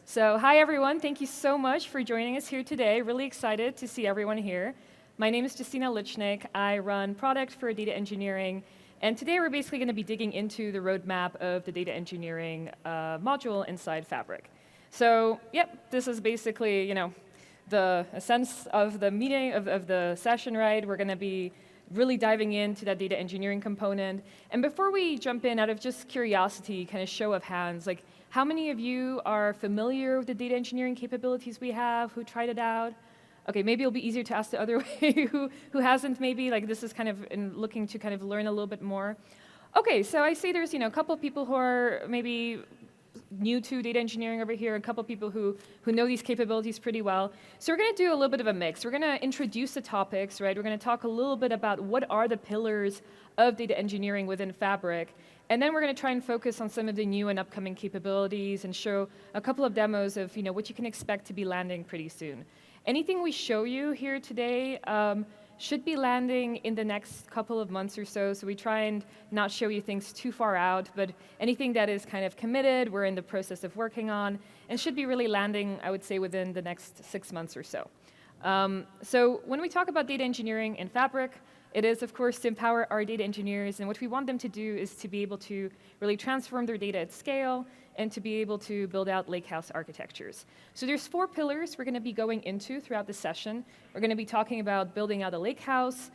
So hi everyone, thank you so much for joining us here today. Really excited to see everyone here. My name is Justina Lichnik. I run product for data engineering. And today we're basically going to be digging into the roadmap of the data engineering module inside Fabric. So yep, this is basically, the essence of the meeting, of the session, right? We're going to be really diving into that data engineering component. And before we jump in, out of just curiosity, kind of show of hands, like how many of you are familiar with the data engineering capabilities we have, who tried it out? Okay, maybe it'll be easier to ask the other way, who hasn't maybe, like this is kind of looking to kind of learn a little bit more. Okay, so I see there's a couple of people who are maybe new to data engineering over here, a couple of people who know these capabilities pretty well. So we're going to do a little bit of a mix. We're going to introduce the topics, right? We're going to talk a little bit about what are the pillars of data engineering within Fabric. And then we're going to try and focus on some of the new and upcoming capabilities and show a couple of demos of what you can expect to be landing pretty soon. Anything we show you here today should be landing in the next couple of months or so. So we try and not show you things too far out, but anything that is kind of committed, we're in the process of working on, and should be really landing, I would say, within the next 6 months or so. So when we talk about data engineering in Fabric, it is, of course, to empower our data engineers, and what we want them to do is to be able to really transform their data at scale and to be able to build out Lakehouse architectures. So there's 4 pillars we're going to be going into throughout the session. We're going to be talking about building out a Lakehouse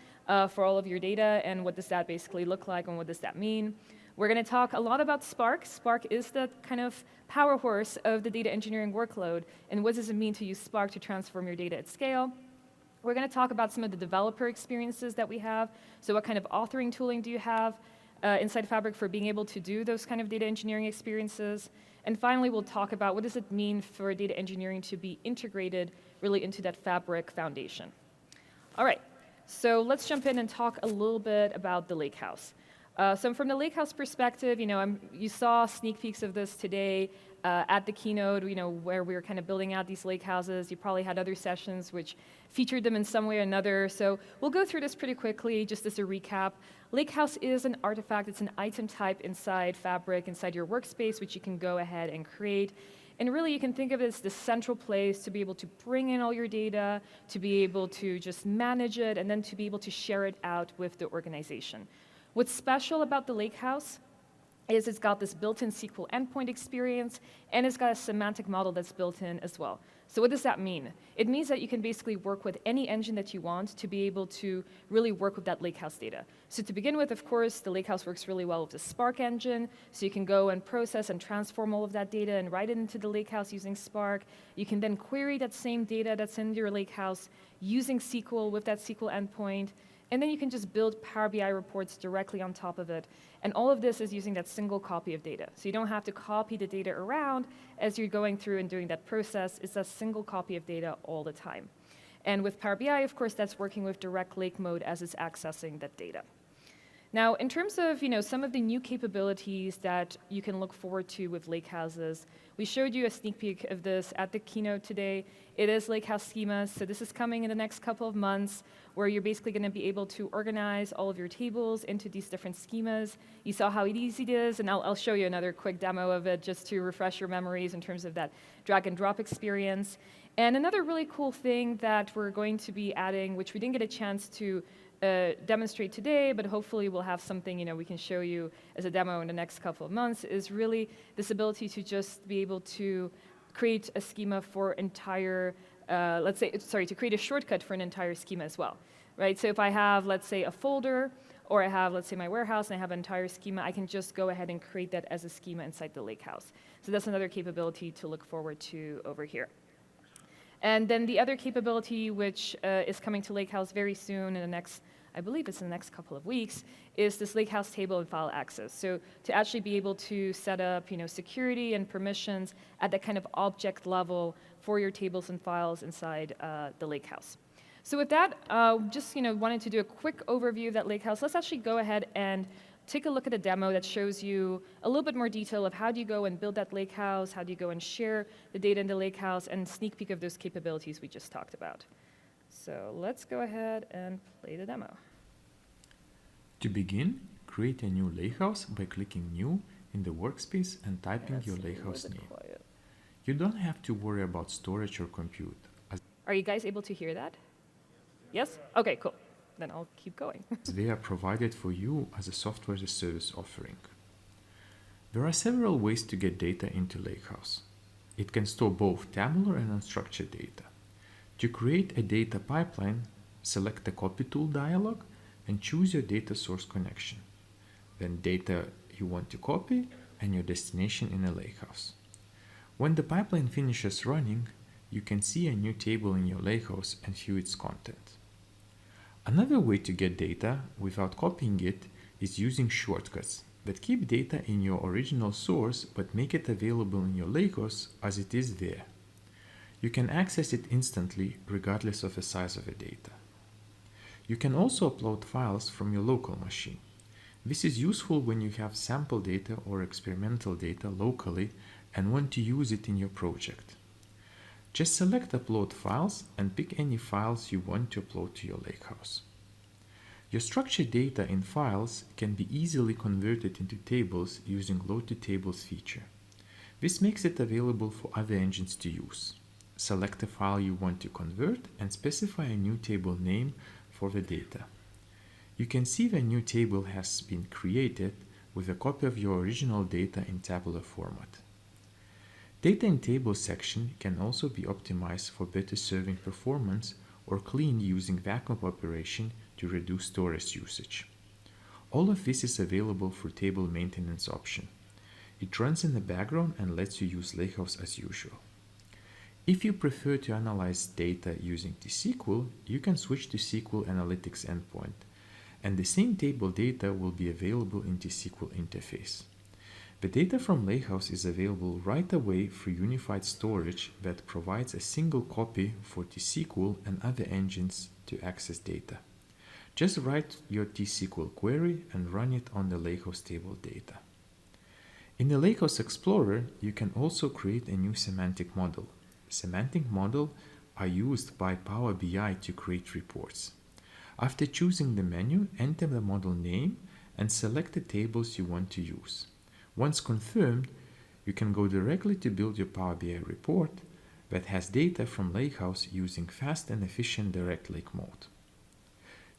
for all of your data, and what does that basically look like, and what does that mean. We're going to talk a lot about Spark. Spark is the kind of power horse of the data engineering workload, and what does it mean to use Spark to transform your data at scale. We're going to talk about some of the developer experiences that we have. So what kind of authoring tooling do you have inside Fabric for being able to do those kind of data engineering experiences? And finally, we'll talk about what does it mean for data engineering to be integrated really into that Fabric foundation. All right, so let's jump in and talk a little bit about the Lakehouse. So from the Lakehouse perspective, you saw sneak peeks of this today at the keynote, where we were kind of building out these Lakehouses. You probably had other sessions which featured them in some way or another. So we'll go through this pretty quickly, just as a recap. Lakehouse is an artifact. It's an item type inside Fabric, inside your workspace, which you can go ahead and create. And really, you can think of it as the central place to be able to bring in all your data, to be able to just manage it, and then to be able to share it out with the organization. What's special about the Lakehouse is it's got this built-in SQL endpoint experience, and it's got a semantic model that's built in as well. So what does that mean? It means that you can basically work with any engine that you want to be able to really work with that Lakehouse data. So to begin with, of course, the Lakehouse works really well with the Spark engine, so you can go and process and transform all of that data and write it into the Lakehouse using Spark. You can then query that same data that's in your Lakehouse using SQL with that SQL endpoint. And then you can just build Power BI reports directly on top of it. And all of this is using that single copy of data. So you don't have to copy the data around as you're going through and doing that process. It's a single copy of data all the time. And with Power BI, of course, that's working with direct lake mode as it's accessing that data. Now, in terms of some of the new capabilities that you can look forward to with Lakehouses, we showed you a sneak peek of this at the keynote today. It is Lakehouse schemas, so this is coming in the next couple of months, where you're basically going to be able to organize all of your tables into these different schemas. You saw how easy it is, and I'll show you another quick demo of it just to refresh your memories in terms of that drag and drop experience. And another really cool thing that we're going to be adding, which we didn't get a chance to demonstrate today, but hopefully we'll have something we can show you as a demo in the next couple of months, is really this ability to just be able to create a schema for entire, to create a shortcut for an entire schema as well, right? So if I have, let's say, a folder, or I have, let's say, my warehouse, and I have an entire schema, I can just go ahead and create that as a schema inside the Lakehouse. So that's another capability to look forward to over here. And then the other capability, which is coming to Lakehouse very soon in the next, I believe it's in the next couple of weeks, is this Lakehouse table and file access. So to actually be able to set up security and permissions at that kind of object level for your tables and files inside the Lakehouse. So with that, just wanted to do a quick overview of that Lakehouse. Let's actually go ahead and take a look at a demo that shows you a little bit more detail of how do you go and build that Lakehouse, how do you go and share the data in the Lakehouse, and sneak peek of those capabilities we just talked about. So let's go ahead and play the demo. To begin, create a new Lakehouse by clicking New in the workspace and typing your Lakehouse name. You don't have to worry about storage or compute, as Are you guys able to hear that? Yes? Okay, cool. Then I'll keep going. they are provided for you as a software as a service offering. There are several ways to get data into Lakehouse. It can store both tabular and unstructured data. To create a data pipeline, select the Copy Tool dialog and choose your data source connection, then data you want to copy and your destination in a Lakehouse. When the pipeline finishes running, you can see a new table in your Lakehouse and view its content. Another way to get data without copying it is using shortcuts that keep data in your original source but make it available in your Lakehouse as it is there. You can access it instantly regardless of the size of the data. You can also upload files from your local machine. This is useful when you have sample data or experimental data locally and want to use it in your project. Just select Upload Files and pick any files you want to upload to your Lakehouse. Your structured data in files can be easily converted into tables using Load to Tables feature. This makes it available for other engines to use. Select the file you want to convert and specify a new table name for the data. You can see the new table has been created with a copy of your original data in tabular format. Data in Tables section can also be optimized for better serving performance or cleaned using vacuum operation to reduce storage usage. All of this is available through table maintenance option. It runs in the background and lets you use Lakehouse as usual. If you prefer to analyze data using T-SQL, you can switch to SQL Analytics endpoint, and the same table data will be available in T-SQL interface. The data from Lakehouse is available right away through unified storage that provides a single copy for T-SQL and other engines to access data. Just write your T-SQL query and run it on the Lakehouse table data. In the Lakehouse Explorer, you can also create a new semantic model. Semantic models are used by Power BI to create reports. After choosing the menu, enter the model name and select the tables you want to use. Once confirmed, you can go directly to build your Power BI report that has data from Lakehouse using fast and efficient direct lake mode.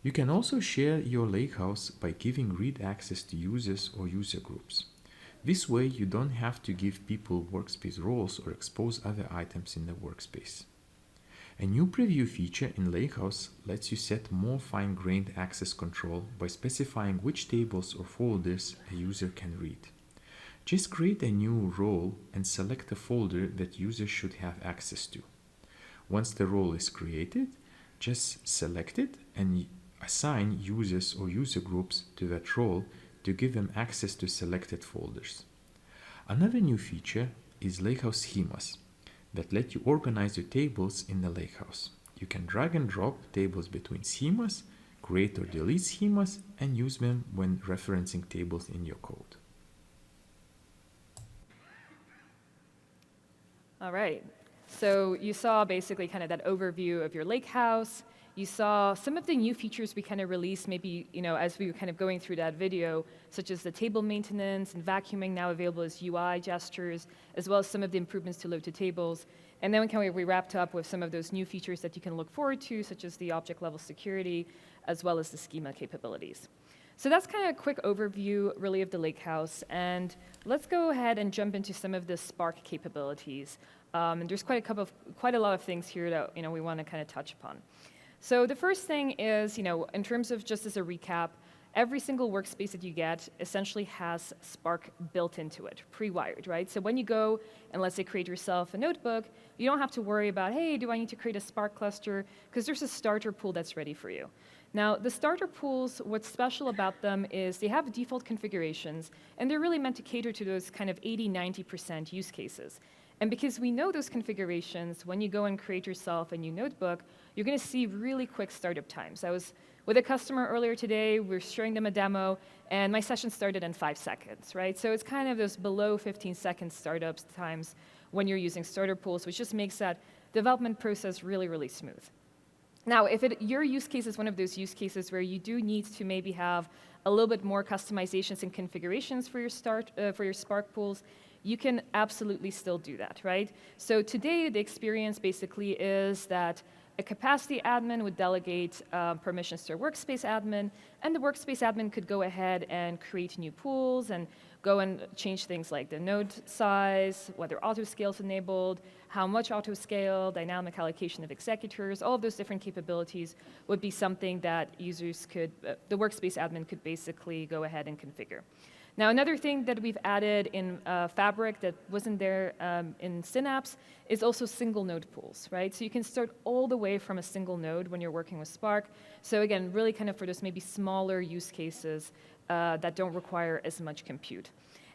You can also share your Lakehouse by giving read access to users or user groups. This way, you don't have to give people workspace roles or expose other items in the workspace. A new preview feature in Lakehouse lets you set more fine-grained access control by specifying which tables or folders a user can read. Just create a new role and select a folder that users should have access to. Once the role is created, just select it and assign users or user groups to that role to give them access to selected folders. Another new feature is Lakehouse schemas that let you organize your tables in the Lakehouse. You can drag and drop tables between schemas, create or delete schemas, and use them when referencing tables in your code. All right. So you saw basically kind of that overview of your Lakehouse. You saw some of the new features we kind of released maybe, as we were kind of going through that video, such as the table maintenance and vacuuming now available as UI gestures, as well as some of the improvements to load to tables. And then we wrapped up with some of those new features that you can look forward to, such as the object level security, as well as the schema capabilities. So that's kind of a quick overview, really, of the Lakehouse. And let's go ahead and jump into some of the Spark capabilities. And there's quite a lot of things here that we want to kind of touch upon. So the first thing is, in terms of just as a recap, every single workspace that you get essentially has Spark built into it, pre-wired, right? So when you go and let's say create yourself a notebook, you don't have to worry about, hey, do I need to create a Spark cluster? Because there's a starter pool that's ready for you. Now, the starter pools, what's special about them is they have default configurations, and they're really meant to cater to those kind of 80–90% use cases. And because we know those configurations, when you go and create yourself a new notebook, you're going to see really quick startup times. I was with a customer earlier today, we were showing them a demo, and my session started in 5 seconds, right? So it's kind of those below 15-second startup times when you're using starter pools, which just makes that development process really, really smooth. Now, if your use case is one of those use cases where you do need to maybe have a little bit more customizations and configurations for your Spark pools, you can absolutely still do that, right? So today, the experience basically is that a capacity admin would delegate permissions to a workspace admin, and the workspace admin could go ahead and create new pools and go and change things like the node size, whether auto-scale is enabled, how much auto-scale, dynamic allocation of executors, all of those different capabilities would be something that users could, the workspace admin could basically go ahead and configure. Now, another thing that we've added in Fabric that wasn't there in Synapse is also single node pools, right? So you can start all the way from a single node when you're working with Spark. So again, really kind of for those maybe smaller use cases that don't require as much compute.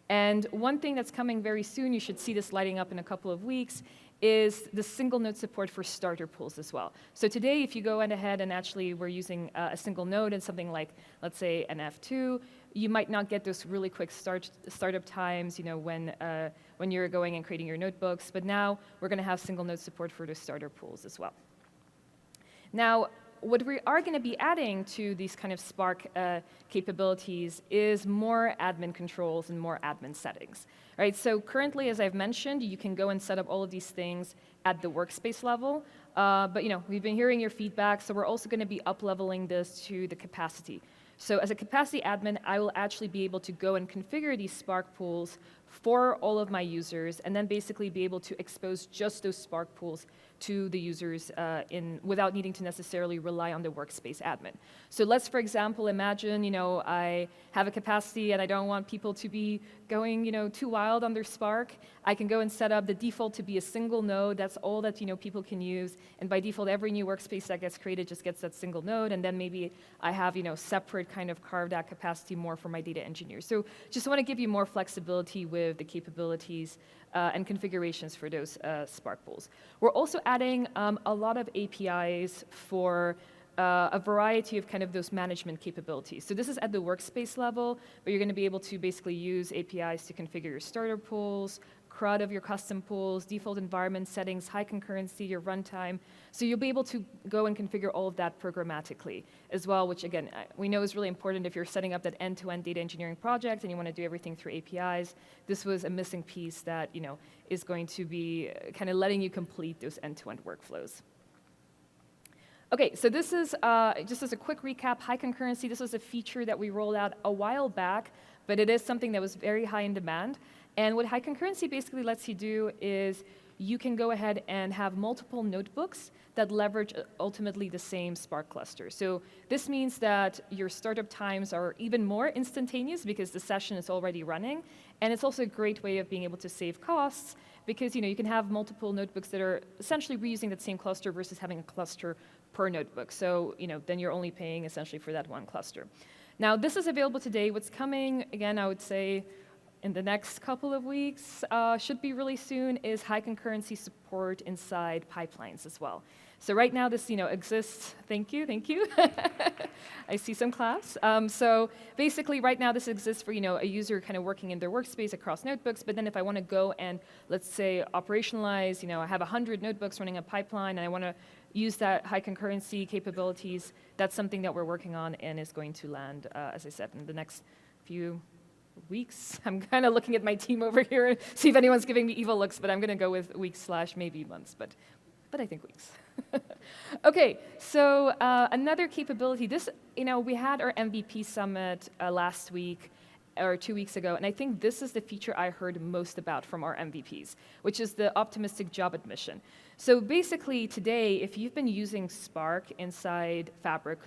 And one thing that's coming very soon, you should see this lighting up in a couple of weeks, is the single node support for starter pools as well. So today, if you go ahead and actually we're using a single node and something like, let's say, an F2, you might not get those really quick startup times, when you're going and creating your notebooks. But now we're going to have single node support for the starter pools as well. Now, what we are going to be adding to these kind of Spark capabilities is more admin controls and more admin settings, right? So currently, as I've mentioned, you can go and set up all of these things at the workspace level. But we've been hearing your feedback, so we're also going to be up-leveling this to the capacity. So as a capacity admin, I will actually be able to go and configure these Spark pools for all of my users, and then basically be able to expose just those Spark pools to the users without needing to necessarily rely on the workspace admin. So let's, for example, imagine I have a capacity and I don't want people to be going too wild on their Spark. I can go and set up the default to be a single node. That's all that people can use. And by default, every new workspace that gets created just gets that single node. And then maybe I have separate kind of carved out capacity more for my data engineers. So just want to give you more flexibility with the capabilities and configurations for those Spark pools. We're also adding a lot of APIs for a variety of kind of those management capabilities. So this is at the workspace level, but you're going to be able to basically use APIs to configure your starter pools, CRUD of your custom pools, default environment settings, high concurrency, your runtime. So you'll be able to go and configure all of that programmatically as well, which again, we know is really important if you're setting up that end-to-end data engineering project and you want to do everything through APIs. This was a missing piece that is going to be kind of letting you complete those end-to-end workflows. Okay, so this is, just as a quick recap, high concurrency, this was a feature that we rolled out a while back, but it is something that was very high in demand. And what high concurrency basically lets you do is you can go ahead and have multiple notebooks that leverage ultimately the same Spark cluster. So this means that your startup times are even more instantaneous because the session is already running. And it's also a great way of being able to save costs because you can have multiple notebooks that are essentially reusing that same cluster versus having a cluster per notebook. So then you're only paying essentially for that one cluster. Now this is available today. What's coming, again, I would say in the next couple of weeks, should be really soon, is high concurrency support inside pipelines as well. So right now this exists, thank you. I see some claps. So basically right now this exists for a user kind of working in their workspace across notebooks, but then if I want to go and let's say operationalize, I have 100 notebooks running a pipeline and I want to use that high concurrency capabilities, that's something that we're working on and is going to land, as I said, in the next few weeks. I'm kind of looking at my team over here, see if anyone's giving me evil looks, but I'm going to go with weeks / maybe months, but I think weeks. Okay, so another capability. This, we had our MVP summit last week or 2 weeks ago, and I think this is the feature I heard most about from our MVPs, which is the optimistic job admission. So basically today, if you've been using Spark inside Fabric,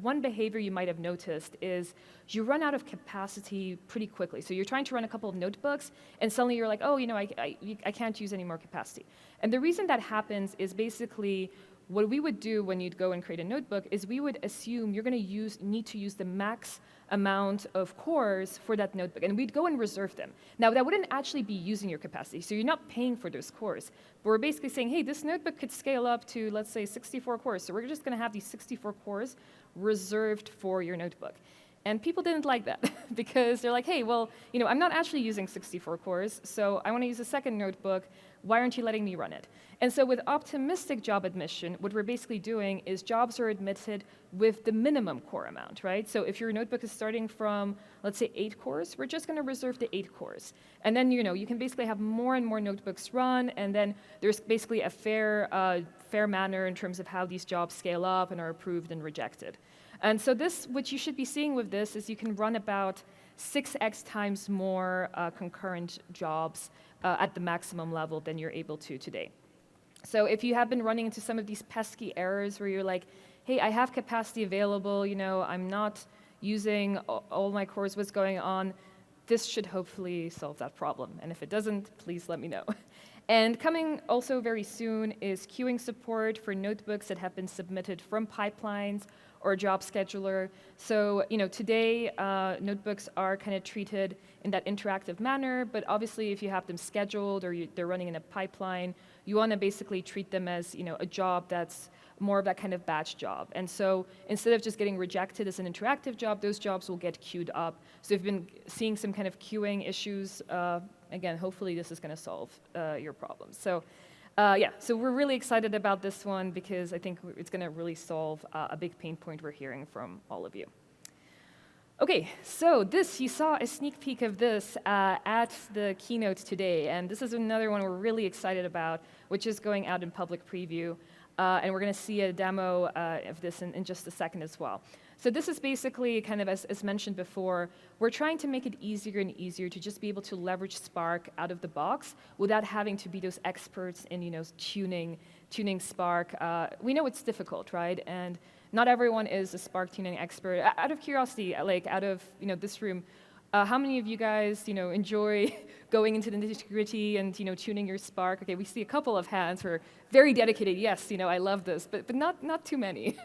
one behavior you might have noticed is you run out of capacity pretty quickly. So you're trying to run a couple of notebooks, and suddenly you're like, oh, I can't use any more capacity. And the reason that happens is basically what we would do when you'd go and create a notebook is we would assume you're going to need to use the max amount of cores for that notebook, and we'd go and reserve them. Now, that wouldn't actually be using your capacity, so you're not paying for those cores. But we're basically saying, hey, this notebook could scale up to, let's say, 64 cores, so we're just going to have these 64 cores reserved for your notebook. And people didn't like that because they're like, hey, well, I'm not actually using 64 cores, so I want to use a second notebook. Why aren't you letting me run it? And so with optimistic job admission, what we're basically doing is jobs are admitted with the minimum core amount, right? So if your notebook is starting from, let's say, 8 cores, we're just going to reserve the 8 cores. And then, you can basically have more and more notebooks run, and then there's basically a fair manner in terms of how these jobs scale up and are approved and rejected. And so what you should be seeing with this is you can run about 6x times more concurrent jobs at the maximum level than you're able to today. So if you have been running into some of these pesky errors where you're like, hey, I have capacity available, I'm not using all my cores, what's going on, this should hopefully solve that problem. And if it doesn't, please let me know. And coming also very soon is queuing support for notebooks that have been submitted from pipelines or a job scheduler. So, today notebooks are kind of treated in that interactive manner, but obviously if you have them scheduled or they're running in a pipeline, you want to basically treat them as, a job that's more of that kind of batch job. And so instead of just getting rejected as an interactive job, those jobs will get queued up. So if you've been seeing some kind of queuing issues, again, hopefully this is going to solve your problems. So so we're really excited about this one because I think it's going to really solve a big pain point we're hearing from all of you. Okay, so you saw a sneak peek of this at the keynote today, and this is another one we're really excited about, which is going out in public preview, and we're going to see a demo of this in just a second as well. So this is basically kind of, as mentioned before, we're trying to make it easier and easier to just be able to leverage Spark out of the box without having to be those experts in, tuning Spark. We know it's difficult, right? And not everyone is a Spark tuning expert. Out of curiosity, out of this room, how many of you guys enjoy going into the nitty-gritty and tuning your Spark? Okay, we see a couple of hands who are very dedicated. Yes, I love this, but not too many.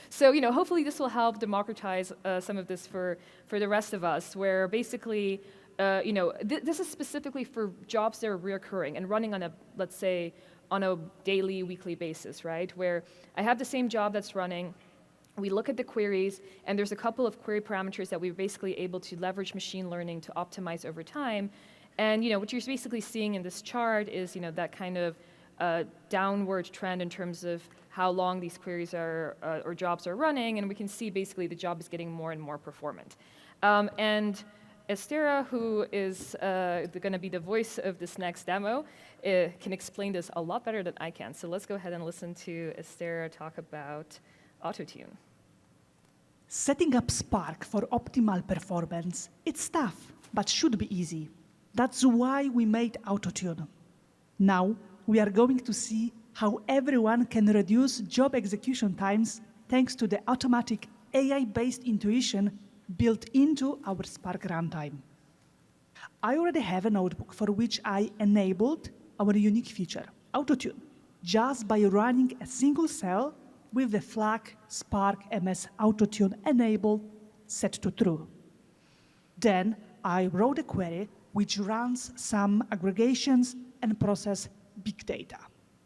So hopefully this will help democratize some of this for the rest of us, where basically this is specifically for jobs that are reoccurring and running on let's say on a daily, weekly basis, right? Where I have the same job that's running. We look at the queries, and there's a couple of query parameters that we're basically able to leverage machine learning to optimize over time. And what you're basically seeing in this chart is that kind of downward trend in terms of how long these queries or jobs are running, and we can see basically the job is getting more and more performant. And Estera, who is going to be the voice of this next demo, can explain this a lot better than I can. So let's go ahead and listen to Estera talk about Autotune. Setting up Spark for optimal performance, it's tough, but should be easy. That's why we made Autotune. Now, we are going to see how everyone can reduce job execution times thanks to the automatic AI-based intuition built into our Spark runtime. I already have a notebook for which I enabled our unique feature, Autotune, just by running a single cell with the flag Spark MS Autotune enabled set to true. Then I wrote a query which runs some aggregations and process big data.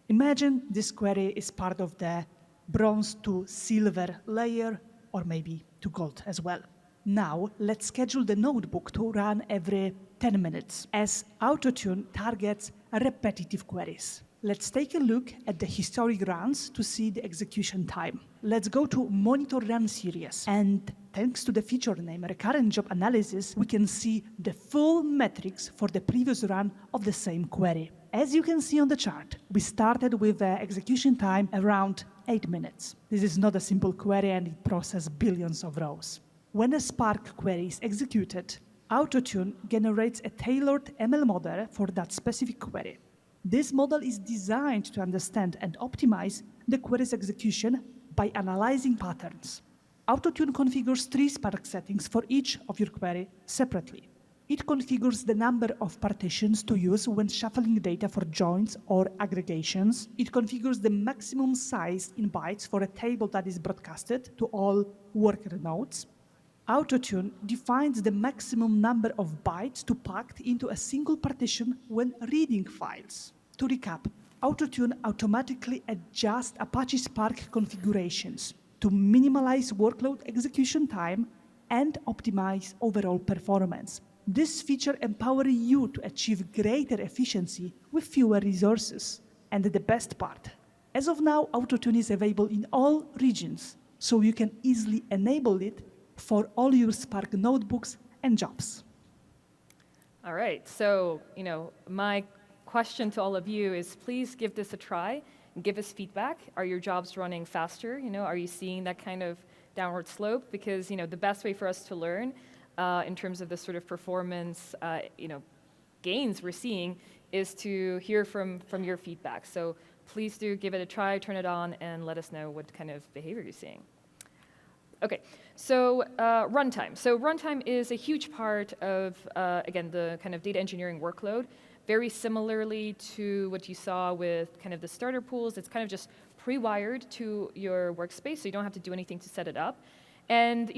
Imagine this query is part of the bronze to silver layer, or maybe to gold as well. Now let's schedule the notebook to run every 10 minutes, as Autotune targets repetitive queries. Let's take a look at the historic runs to see the execution time. Let's go to Monitor Run Series, and thanks to the feature name Recurrent Job Analysis, we can see the full metrics for the previous run of the same query. As you can see on the chart, we started with the execution time around 8 minutes. This is not a simple query, and it processes billions of rows. When a Spark query is executed, Autotune generates a tailored ML model for that specific query. This model is designed to understand and optimize the query's execution by analyzing patterns. Autotune configures 3 Spark settings for each of your query separately. It configures the number of partitions to use when shuffling data for joins or aggregations. It configures the maximum size in bytes for a table that is broadcasted to all worker nodes. Autotune defines the maximum number of bytes to pack into a single partition when reading files. To recap, Autotune automatically adjusts Apache Spark configurations to minimize workload execution time and optimize overall performance. This feature empowers you to achieve greater efficiency with fewer resources. And the best part, as of now, Autotune is available in all regions, so you can easily enable it for all your Spark notebooks and jobs. All right, so my question to all of you is please give this a try and give us feedback. Are your jobs running faster? Are you seeing that kind of downward slope? Because the best way for us to learn in terms of the sort of performance gains we're seeing is to hear from your feedback. So please do give it a try, turn it on, and let us know what kind of behavior you're seeing. Okay, so runtime. So runtime is a huge part of, again, the kind of data engineering workload. Very similarly to what you saw with kind of the starter pools, it's kind of just pre-wired to your workspace, so you don't have to do anything to set it up. And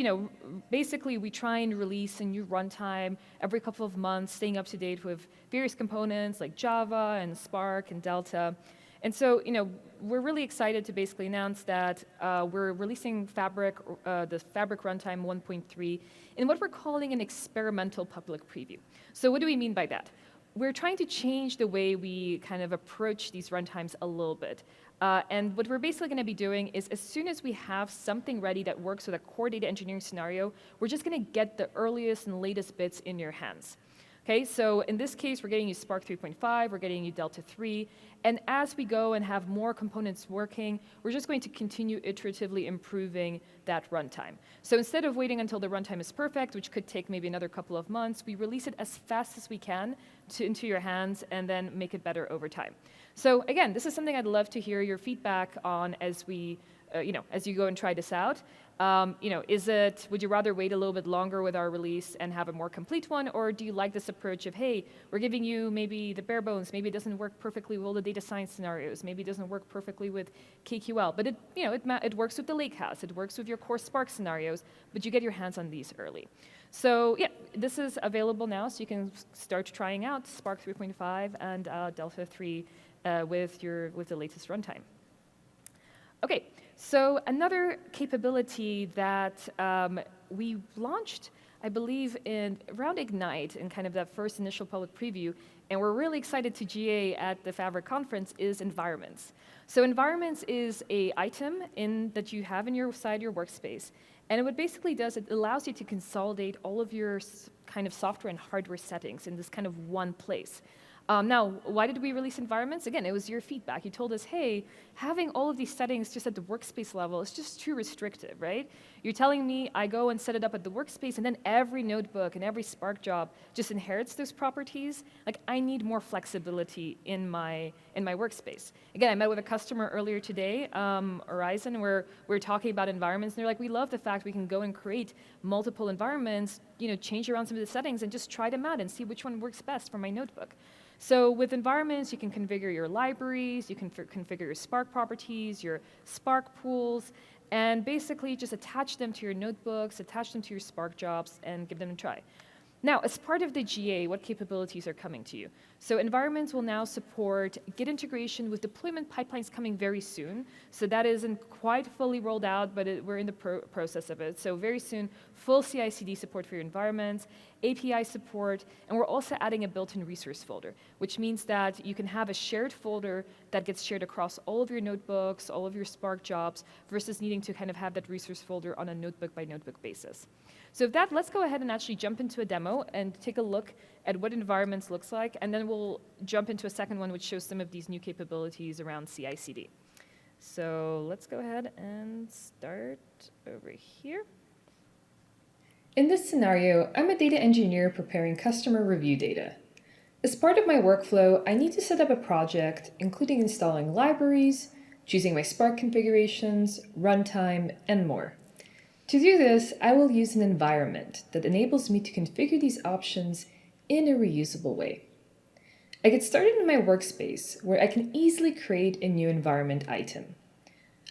basically we try and release a new runtime every couple of months, staying up to date with various components like Java and Spark and Delta. And so, we're really excited to basically announce that we're releasing the Fabric Runtime 1.3 in what we're calling an experimental public preview. So what do we mean by that? We're trying to change the way we kind of approach these runtimes a little bit. And what we're basically going to be doing is as soon as we have something ready that works with a core data engineering scenario, we're just going to get the earliest and latest bits in your hands. Okay, so in this case, we're getting you Spark 3.5, we're getting you Delta 3, and as we go and have more components working, we're just going to continue iteratively improving that runtime. So instead of waiting until the runtime is perfect, which could take maybe another couple of months, we release it as fast as we can into your hands and then make it better over time. So again, this is something I'd love to hear your feedback on as we, as you go and try this out. Would you rather wait a little bit longer with our release and have a more complete one, or do you like this approach of, hey, we're giving you maybe the bare bones, maybe it doesn't work perfectly with all the data science scenarios, maybe it doesn't work perfectly with KQL, but it works with the Lakehouse, it works with your core Spark scenarios, but you get your hands on these early. So yeah, this is available now, so you can start trying out Spark 3.5 and Delta 3 with the latest runtime. Okay, so another capability that we launched, I believe, around Ignite in kind of that first initial public preview, and we're really excited to GA at the Fabric conference, is environments. So environments is an item that you have inside your workspace, and what basically does, it allows you to consolidate all of your kind of software and hardware settings in this kind of one place. Now, why did we release environments? Again, it was your feedback. You told us, hey, having all of these settings just at the workspace level is just too restrictive, right? You're telling me I go and set it up at the workspace, and then every notebook and every Spark job just inherits those properties. Like, I need more flexibility in my workspace. Again, I met with a customer earlier today, Horizon, where we were talking about environments, and they're like, we love the fact we can go and create multiple environments, change around some of the settings, and just try them out and see which one works best for my notebook. So with environments, you can configure your libraries, you can configure your Spark properties, your Spark pools, and basically just attach them to your notebooks, attach them to your Spark jobs, and give them a try. Now, as part of the GA, what capabilities are coming to you? So environments will now support Git integration with deployment pipelines coming very soon. So that isn't quite fully rolled out, but we're in the process of it. So very soon, full CI/CD support for your environments, API support, and we're also adding a built-in resource folder, which means that you can have a shared folder that gets shared across all of your notebooks, all of your Spark jobs, versus needing to kind of have that resource folder on a notebook-by-notebook basis. So with that, let's go ahead and actually jump into a demo and take a look at what environments looks like, and then we'll jump into a second one which shows some of these new capabilities around CI/CD. So let's go ahead and start over here. In this scenario, I'm a data engineer preparing customer review data. As part of my workflow, I need to set up a project, including installing libraries, choosing my Spark configurations, runtime, and more. To do this, I will use an environment that enables me to configure these options in a reusable way. I get started in my workspace, where I can easily create a new environment item.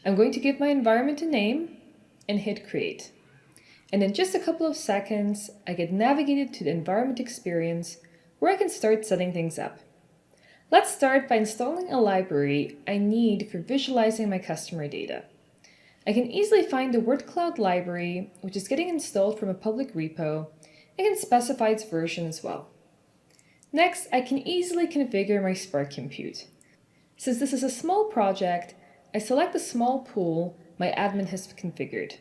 I'm going to give my environment a name and hit create. And in just a couple of seconds, I get navigated to the environment experience, where I can start setting things up. Let's start by installing a library I need for visualizing my customer data. I can easily find the workload library, which is getting installed from a public repo, and can specify its version as well. Next, I can easily configure my Spark compute. Since this is a small project, I select the small pool my admin has configured.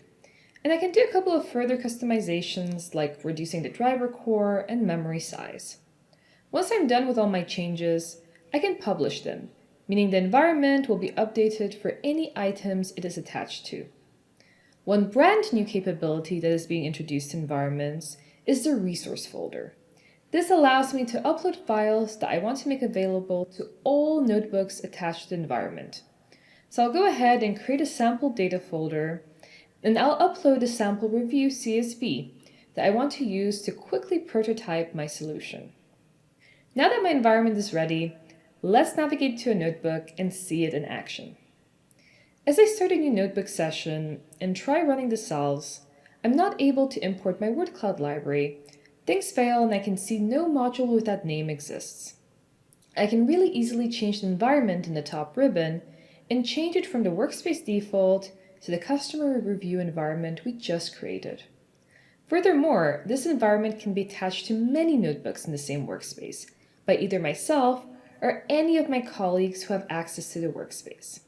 And I can do a couple of further customizations like reducing the driver core and memory size. Once I'm done with all my changes, I can publish them, meaning the environment will be updated for any items it is attached to. One brand new capability that is being introduced to environments is the resource folder. This allows me to upload files that I want to make available to all notebooks attached to the environment. So I'll go ahead and create a sample data folder, and I'll upload a sample review CSV that I want to use to quickly prototype my solution. Now that my environment is ready, let's navigate to a notebook and see it in action. As I start a new notebook session and try running the cells, I'm not able to import my word cloud library. Things fail and I can see no module with that name exists. I can really easily change the environment in the top ribbon and change it from the workspace default to the customer review environment we just created. Furthermore, this environment can be attached to many notebooks in the same workspace by either myself or any of my colleagues who have access to the workspace.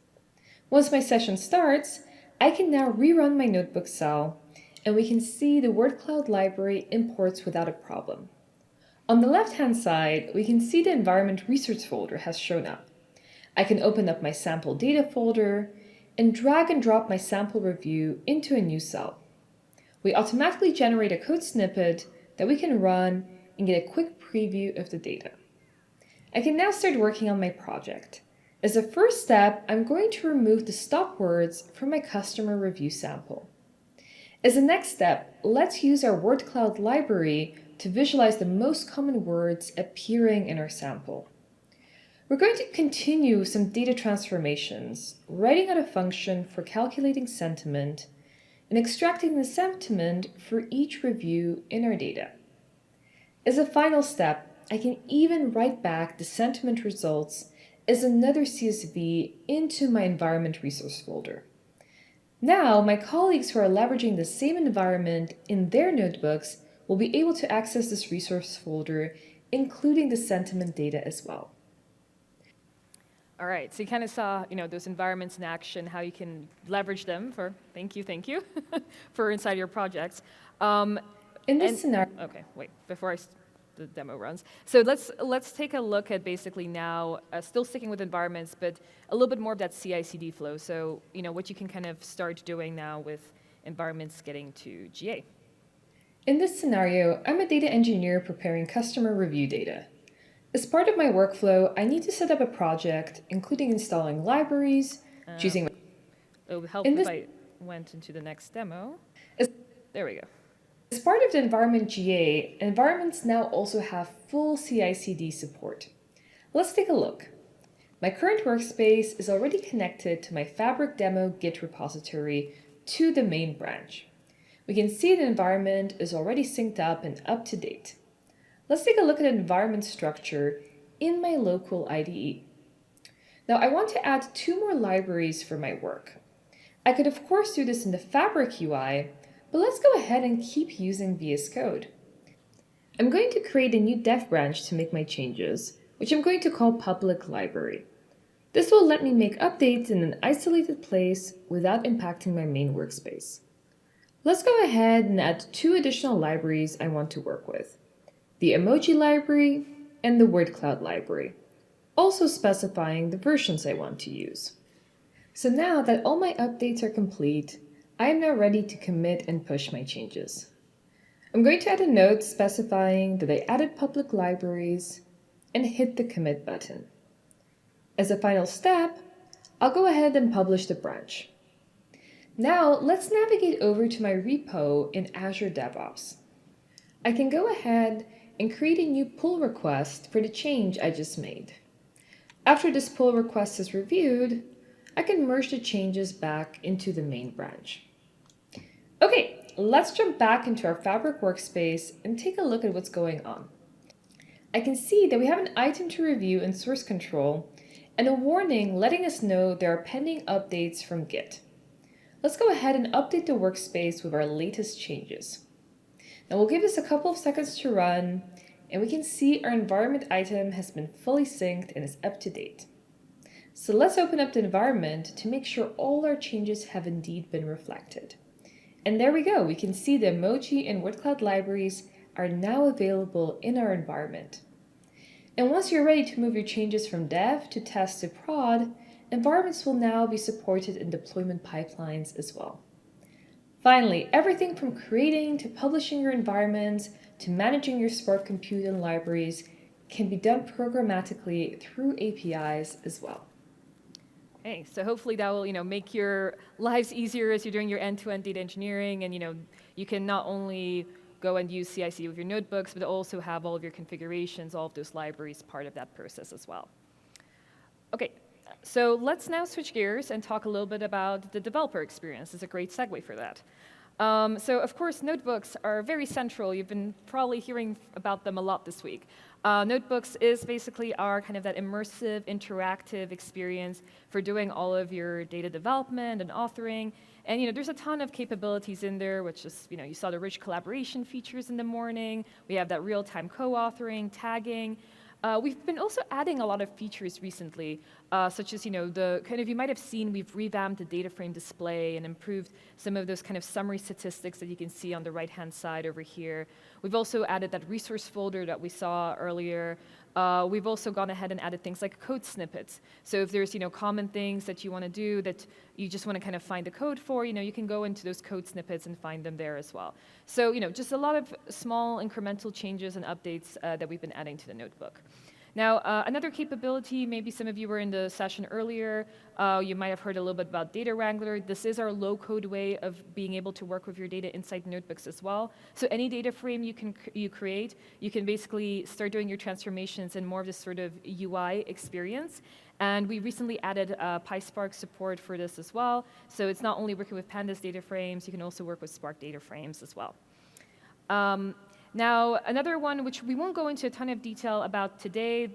Once my session starts, I can now rerun my notebook cell, and we can see the word cloud library imports without a problem. On the left-hand side, we can see the environment resource folder has shown up. I can open up my sample data folder and drag and drop my sample review into a new cell. We automatically generate a code snippet that we can run and get a quick preview of the data. I can now start working on my project. As a first step, I'm going to remove the stop words from my customer review sample. As a next step, let's use our word cloud library to visualize the most common words appearing in our sample. We're going to continue some data transformations, writing out a function for calculating sentiment and extracting the sentiment for each review in our data. As a final step, I can even write back the sentiment results as another CSV into my environment resource folder. Now, my colleagues who are leveraging the same environment in their notebooks will be able to access this resource folder, including the sentiment data as well. All right, so you kind of saw, those environments in action, how you can leverage them for, thank you, for inside your projects. In this scenario, okay, wait, before the demo runs. So let's take a look at basically now, still sticking with environments, but a little bit more of that CI/CD flow. So, what you can kind of start doing now with environments getting to GA. In this scenario, I'm a data engineer preparing customer review data. As part of my workflow, I need to set up a project, including installing libraries, choosing... It would help if I went into the next demo. There we go. As part of the environment GA, environments now also have full CI/CD support. Let's take a look. My current workspace is already connected to my Fabric demo Git repository to the main branch. We can see the environment is already synced up and up to date. Let's take a look at the environment structure in my local IDE. Now I want to add 2 more libraries for my work. I could of course do this in the Fabric UI, but let's go ahead and keep using VS Code. I'm going to create a new dev branch to make my changes, which I'm going to call public library. This will let me make updates in an isolated place without impacting my main workspace. Let's go ahead and add 2 additional libraries I want to work with: the emoji library and the word cloud library, also specifying the versions I want to use. So now that all my updates are complete, I am now ready to commit and push my changes. I'm going to add a note specifying that I added public libraries and hit the commit button. As a final step, I'll go ahead and publish the branch. Now let's navigate over to my repo in Azure DevOps. I can go ahead and create a new pull request for the change I just made. After this pull request is reviewed, I can merge the changes back into the main branch. Okay, let's jump back into our Fabric workspace and take a look at what's going on. I can see that we have an item to review in source control and a warning letting us know there are pending updates from Git. let's go ahead and update the workspace with our latest changes. Now we'll give this a couple of seconds to run, and we can see our environment item has been fully synced and is up to date. So let's open up the environment to make sure all our changes have indeed been reflected. And there we go, we can see the emoji and word cloud libraries are now available in our environment. And once you're ready to move your changes from dev to test to prod, environments will now be supported in deployment pipelines as well. Finally, everything from creating to publishing your environments to managing your Spark compute and libraries can be done programmatically through APIs as well. Okay, so hopefully that will, make your lives easier as you're doing your end-to-end data engineering, and you can not only go and use CI/CD with your notebooks, but also have all of your configurations, all of those libraries part of that process as well. Okay, so let's now switch gears and talk a little bit about the developer experience. It's a great segue for that. So of course, notebooks are very central. You've been probably hearing about them a lot this week. Notebooks is basically our kind of that immersive, interactive experience for doing all of your data development and authoring. And there's a ton of capabilities in there, which is, you saw the rich collaboration features in the morning. We have that real-time co-authoring, tagging. We've been also adding a lot of features recently, such as, the kind of, you might have seen, we've revamped the data frame display and improved some of those kind of summary statistics that you can see on the right-hand side over here. We've also added that resource folder that we saw earlier. We've also gone ahead and added things like code snippets. So if there's, common things that you want to do that you just want to kind of find the code for, you can go into those code snippets and find them there as well. So, just a lot of small incremental changes and updates that we've been adding to the notebook. Now, another capability, maybe some of you were in the session earlier, you might have heard a little bit about Data Wrangler. This is our low-code way of being able to work with your data inside notebooks as well. So any data frame you create, you can basically start doing your transformations in more of this sort of UI experience. And we recently added PySpark support for this as well. So it's not only working with Pandas data frames, you can also work with Spark data frames as well. Now, another one, which we won't go into a ton of detail about today,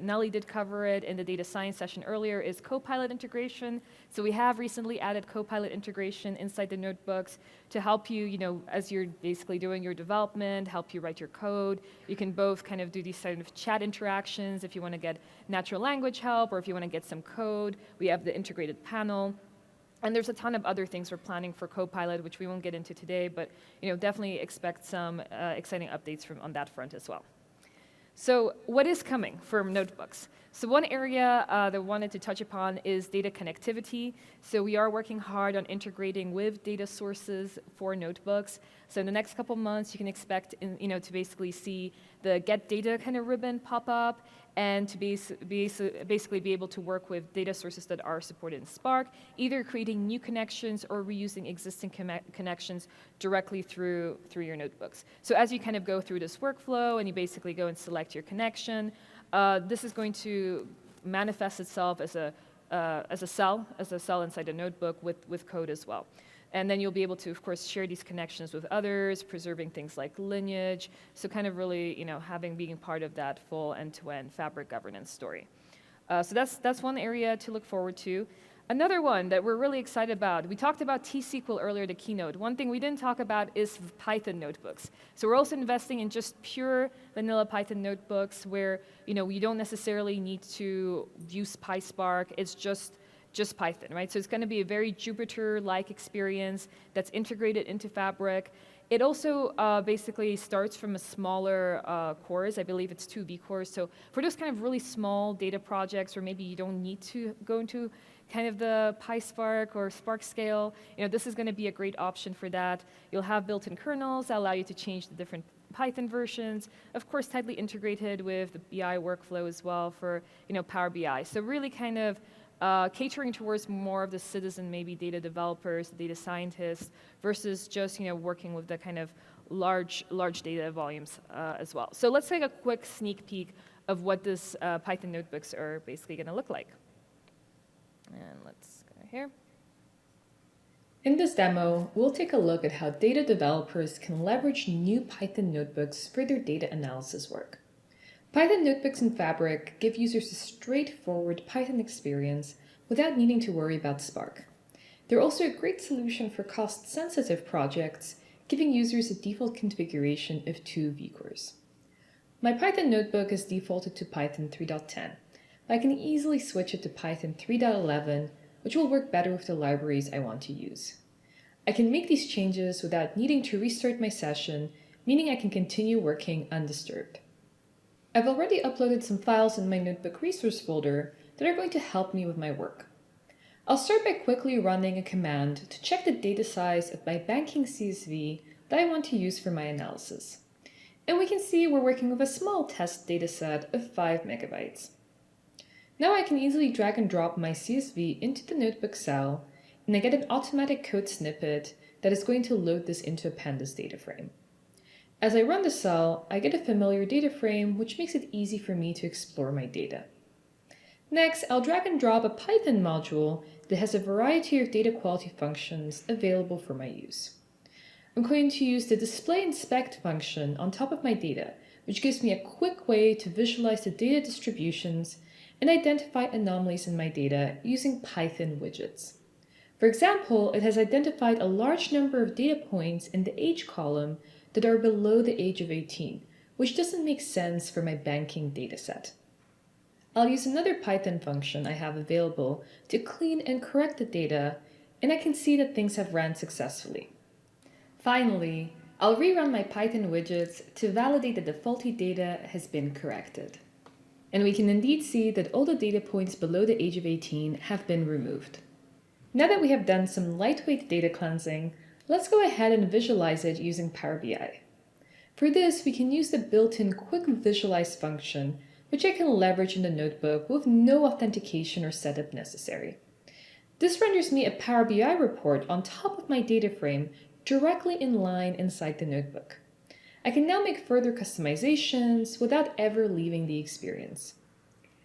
Nelly did cover it in the data science session earlier, is Copilot integration. So we have recently added Copilot integration inside the notebooks to help you, as you're basically doing your development, help you write your code. You can both kind of do these kind of chat interactions if you want to get natural language help or if you want to get some code. We have the integrated panel. And there's a ton of other things we're planning for Copilot, which we won't get into today, but definitely expect some exciting updates on that front as well. So what is coming from notebooks? So one area that I wanted to touch upon is data connectivity. So we are working hard on integrating with data sources for notebooks. So in the next couple months, you can expect to basically see the Get Data kind of ribbon pop up, and to basically be able to work with data sources that are supported in Spark, either creating new connections or reusing existing connections directly through your notebooks. So as you kind of go through this workflow and you basically go and select your connection, this is going to manifest itself as a cell inside a notebook with code as well. And then you'll be able to, of course, share these connections with others, preserving things like lineage. So kind of really, being part of that full end-to-end Fabric governance story. So that's one area to look forward to. Another one that we're really excited about, we talked about T-SQL earlier, the keynote. One thing we didn't talk about is Python notebooks. So we're also investing in just pure vanilla Python notebooks where, you don't necessarily need to use PySpark. It's just Python, right? So it's going to be a very Jupyter-like experience that's integrated into Fabric. It also basically starts from a smaller cores. I believe it's 2 V cores. So for those kind of really small data projects, or maybe you don't need to go into kind of the PySpark or Spark scale, this is going to be a great option for that. You'll have built-in kernels that allow you to change the different Python versions, of course tightly integrated with the BI workflow as well for Power BI. So really kind of catering towards more of the citizen, maybe data developers, data scientists, versus just working with the kind of large data volumes as well. So let's take a quick sneak peek of what this Python notebooks are basically going to look like. And let's go here. In this demo, we'll take a look at how data developers can leverage new Python notebooks for their data analysis work. Python notebooks in Fabric give users a straightforward Python experience without needing to worry about Spark. They're also a great solution for cost-sensitive projects, giving users a default configuration of 2 vCores. My Python notebook is defaulted to Python 3.10, but I can easily switch it to Python 3.11, which will work better with the libraries I want to use. I can make these changes without needing to restart my session, meaning I can continue working undisturbed. I've already uploaded some files in my notebook resource folder that are going to help me with my work. I'll start by quickly running a command to check the data size of my banking CSV that I want to use for my analysis. And we can see we're working with a small test dataset of 5 megabytes. Now I can easily drag and drop my CSV into the notebook cell, and I get an automatic code snippet that is going to load this into a pandas data frame. As I run the cell, I get a familiar data frame, which makes it easy for me to explore my data. Next, I'll drag and drop a Python module that has a variety of data quality functions available for my use. I'm going to use the display inspect function on top of my data, which gives me a quick way to visualize the data distributions and identify anomalies in my data using Python widgets. For example, it has identified a large number of data points in the age column that are below the age of 18, which doesn't make sense for my banking dataset. I'll use another Python function I have available to clean and correct the data, and I can see that things have ran successfully. Finally, I'll rerun my Python widgets to validate that the faulty data has been corrected. And we can indeed see that all the data points below the age of 18 have been removed. Now that we have done some lightweight data cleansing, let's go ahead and visualize it using Power BI. For this, we can use the built-in Quick Visualize function, which I can leverage in the notebook with no authentication or setup necessary. This renders me a Power BI report on top of my data frame directly in line inside the notebook. I can now make further customizations without ever leaving the experience.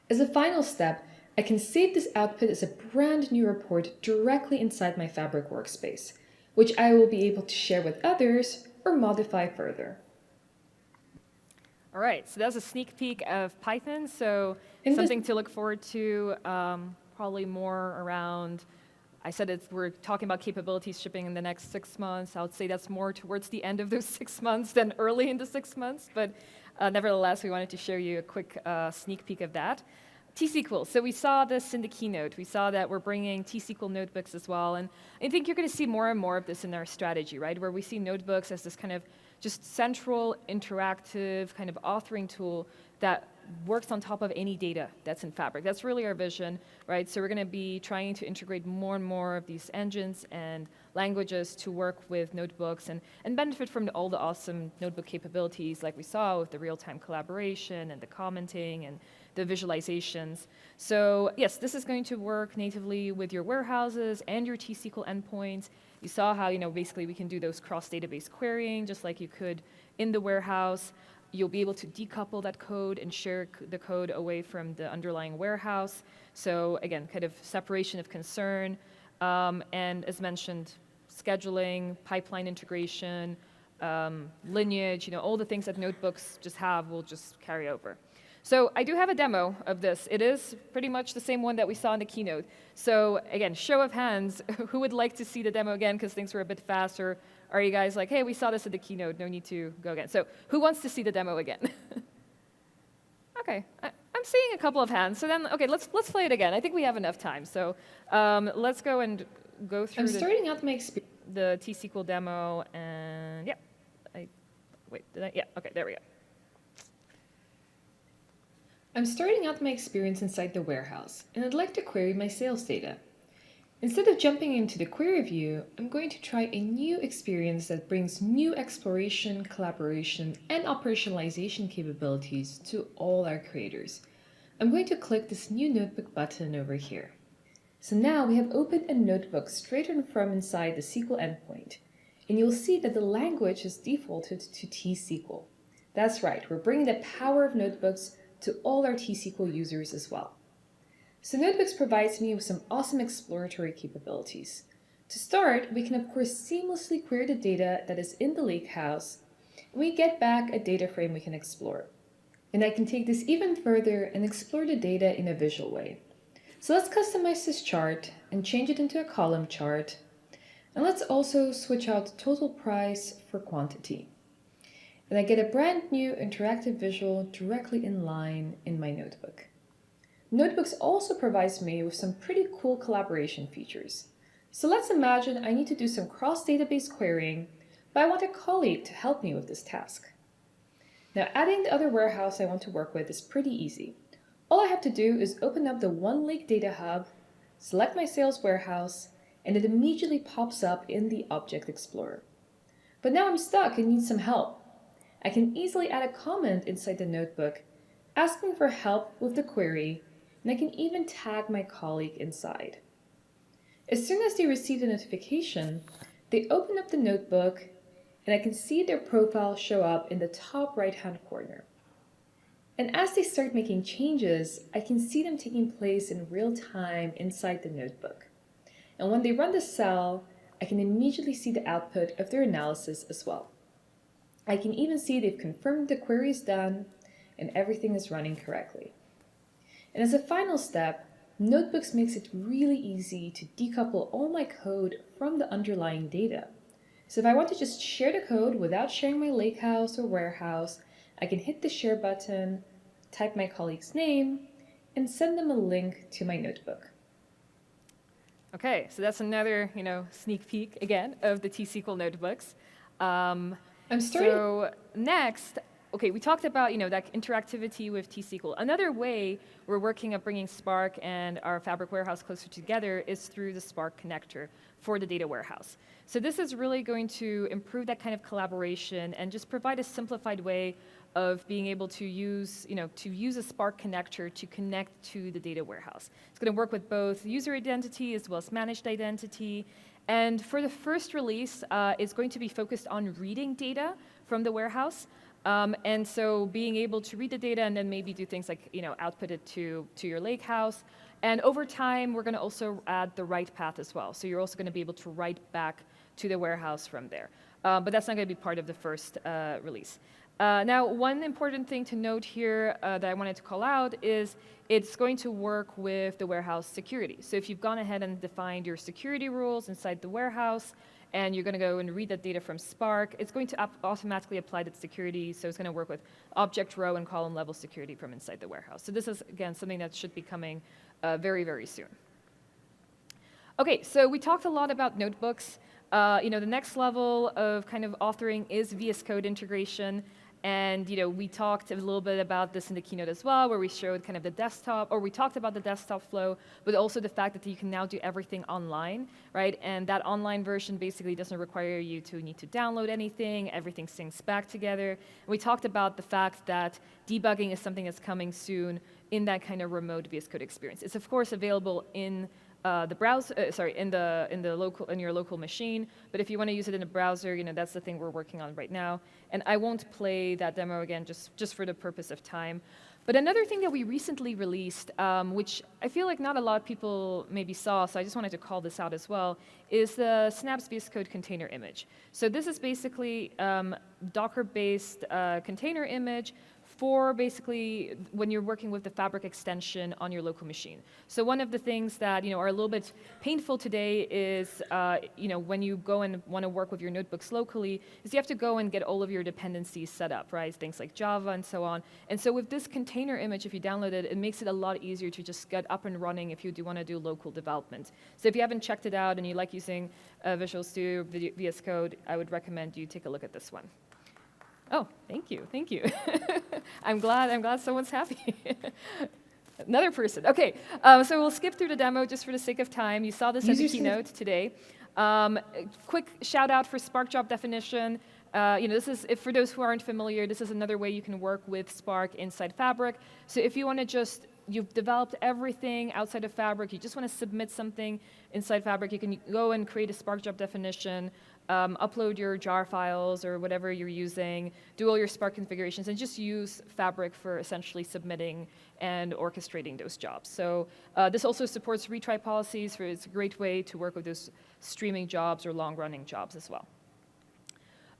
As a final step, I can save this output as a brand new report directly inside my Fabric workspace, which I will be able to share with others or modify further. All right, so that's a sneak peek of Python. So something to look forward to, probably more around, I said we're talking about capabilities shipping in the next 6 months. I would say that's more towards the end of those 6 months than early in the 6 months. But nevertheless, we wanted to show you a quick sneak peek of that. T-SQL, so we saw this in the keynote. We saw that we're bringing T-SQL notebooks as well. And I think you're going to see more and more of this in our strategy, right? Where we see notebooks as this kind of just central, interactive kind of authoring tool that works on top of any data that's in Fabric. That's really our vision, right? So we're going to be trying to integrate more and more of these engines and languages to work with notebooks and benefit from all the awesome notebook capabilities like we saw with the real-time collaboration and the commenting and the visualizations. So yes, this is going to work natively with your warehouses and your T-SQL endpoints. You saw how, basically we can do those cross-database querying just like you could in the warehouse. You'll be able to decouple that code and share the code away from the underlying warehouse. So again, kind of separation of concern. And as mentioned, scheduling, pipeline integration, lineage, all the things that notebooks just have will just carry over. So I do have a demo of this. It is pretty much the same one that we saw in the keynote. So again, show of hands, who would like to see the demo again because things were a bit faster? Are you guys like, hey, we saw this at the keynote, no need to go again? So who wants to see the demo again? Okay, I'm seeing a couple of hands. So then, okay, let's play it again. I think we have enough time. So let's go and go through the T-SQL demo. And yeah, okay, there we go. I'm starting out my experience inside the warehouse, and I'd like to query my sales data. Instead of jumping into the query view, I'm going to try a new experience that brings new exploration, collaboration, and operationalization capabilities to all our creators. I'm going to click this new notebook button over here. So now we have opened a notebook straight from inside the SQL endpoint, and you'll see that the language is defaulted to T-SQL. That's right, we're bringing the power of notebooks to all our T-SQL users as well. So Notebooks provides me with some awesome exploratory capabilities. To start, we can of course seamlessly query the data that is in the Lakehouse, and we get back a data frame we can explore. And I can take this even further and explore the data in a visual way. So let's customize this chart and change it into a column chart. And let's also switch out total price for quantity. And I get a brand new interactive visual directly in line in my notebook. Notebooks also provides me with some pretty cool collaboration features. So let's imagine I need to do some cross-database querying, but I want a colleague to help me with this task. Now, adding the other warehouse I want to work with is pretty easy. All I have to do is open up the One Lake Data Hub, select my sales warehouse, and it immediately pops up in the Object Explorer. But now I'm stuck and need some help. I can easily add a comment inside the notebook, asking for help with the query, and I can even tag my colleague inside. As soon as they receive the notification, they open up the notebook, and I can see their profile show up in the top right-hand corner. And as they start making changes, I can see them taking place in real time inside the notebook. And when they run the cell, I can immediately see the output of their analysis as well. I can even see they've confirmed the query is done and everything is running correctly. And as a final step, Notebooks makes it really easy to decouple all my code from the underlying data. So if I want to just share the code without sharing my Lakehouse or warehouse, I can hit the share button, type my colleague's name, and send them a link to my notebook. Okay, so that's another, sneak peek again of the T-SQL notebooks. I'm starting. So next, okay, we talked about that interactivity with T-SQL. Another way we're working at bringing Spark and our Fabric warehouse closer together is through the Spark connector for the data warehouse. So this is really going to improve that kind of collaboration and just provide a simplified way of being able to use, a Spark connector to connect to the data warehouse. It's going to work with both user identity as well as managed identity. And for the first release, it's going to be focused on reading data from the warehouse. And so being able to read the data and then maybe do things like, output it to your Lakehouse. And over time, we're going to also add the write path as well. So you're also going to be able to write back to the warehouse from there. But that's not going to be part of the first release. Now, one important thing to note here that I wanted to call out is it's going to work with the warehouse security. So if you've gone ahead and defined your security rules inside the warehouse, and you're going to go and read that data from Spark, it's going to automatically apply that security. So it's going to work with object row and column level security from inside the warehouse. So this is, again, something that should be coming very, very soon. OK, so we talked a lot about notebooks. The next level of kind of authoring is VS Code integration. And we talked a little bit about this in the keynote as well, where we showed kind of the desktop, or we talked about the desktop flow, but also the fact that you can now do everything online, right? And that online version basically doesn't require you to need to download anything. Everything syncs back together. And we talked about the fact that debugging is something that's coming soon in that kind of remote VS Code experience. It's of course available in the browser, in your local machine. But if you want to use it in a browser, that's the thing we're working on right now. And I won't play that demo again, just for the purpose of time. But another thing that we recently released, which I feel like not a lot of people maybe saw, so I just wanted to call this out as well, is the Snaps VS Code container image. So this is basically Docker-based container image for basically when you're working with the Fabric extension on your local machine. So one of the things that are a little bit painful today is when you go and want to work with your notebooks locally, is you have to go and get all of your dependencies set up, right? Things like Java and so on. And so with this container image, if you download it, it makes it a lot easier to just get up and running if you do want to do local development. So if you haven't checked it out and you like using Visual Studio VS Code, I would recommend you take a look at this one. Oh, thank you. I'm glad someone's happy. Another person. Okay, so we'll skip through the demo just for the sake of time. You saw this at the keynote today. Quick shout out for Spark job definition. This is, for those who aren't familiar, this is another way you can work with Spark inside Fabric. So if you want to you've developed everything outside of Fabric, you just want to submit something inside Fabric, you can go and create a Spark job definition, upload your jar files or whatever you're using, do all your Spark configurations, and just use Fabric for essentially submitting and orchestrating those jobs. So this also supports retry policies. It's a great way to work with those streaming jobs or long-running jobs as well.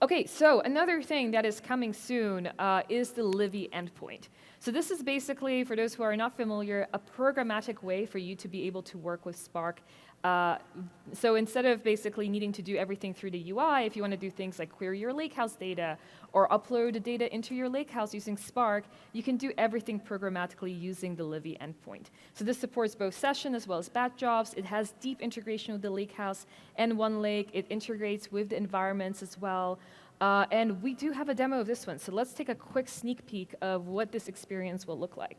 Okay, so another thing that is coming soon is the Livy endpoint. So this is basically, for those who are not familiar, a programmatic way for you to be able to work with Spark. So instead of basically needing to do everything through the UI, if you want to do things like query your Lakehouse data or upload the data into your Lakehouse using Spark, you can do everything programmatically using the Livy endpoint. So this supports both session as well as batch jobs. It has deep integration with the Lakehouse and OneLake. It integrates with the environments as well. And we do have a demo of this one. So let's take a quick sneak peek of what this experience will look like.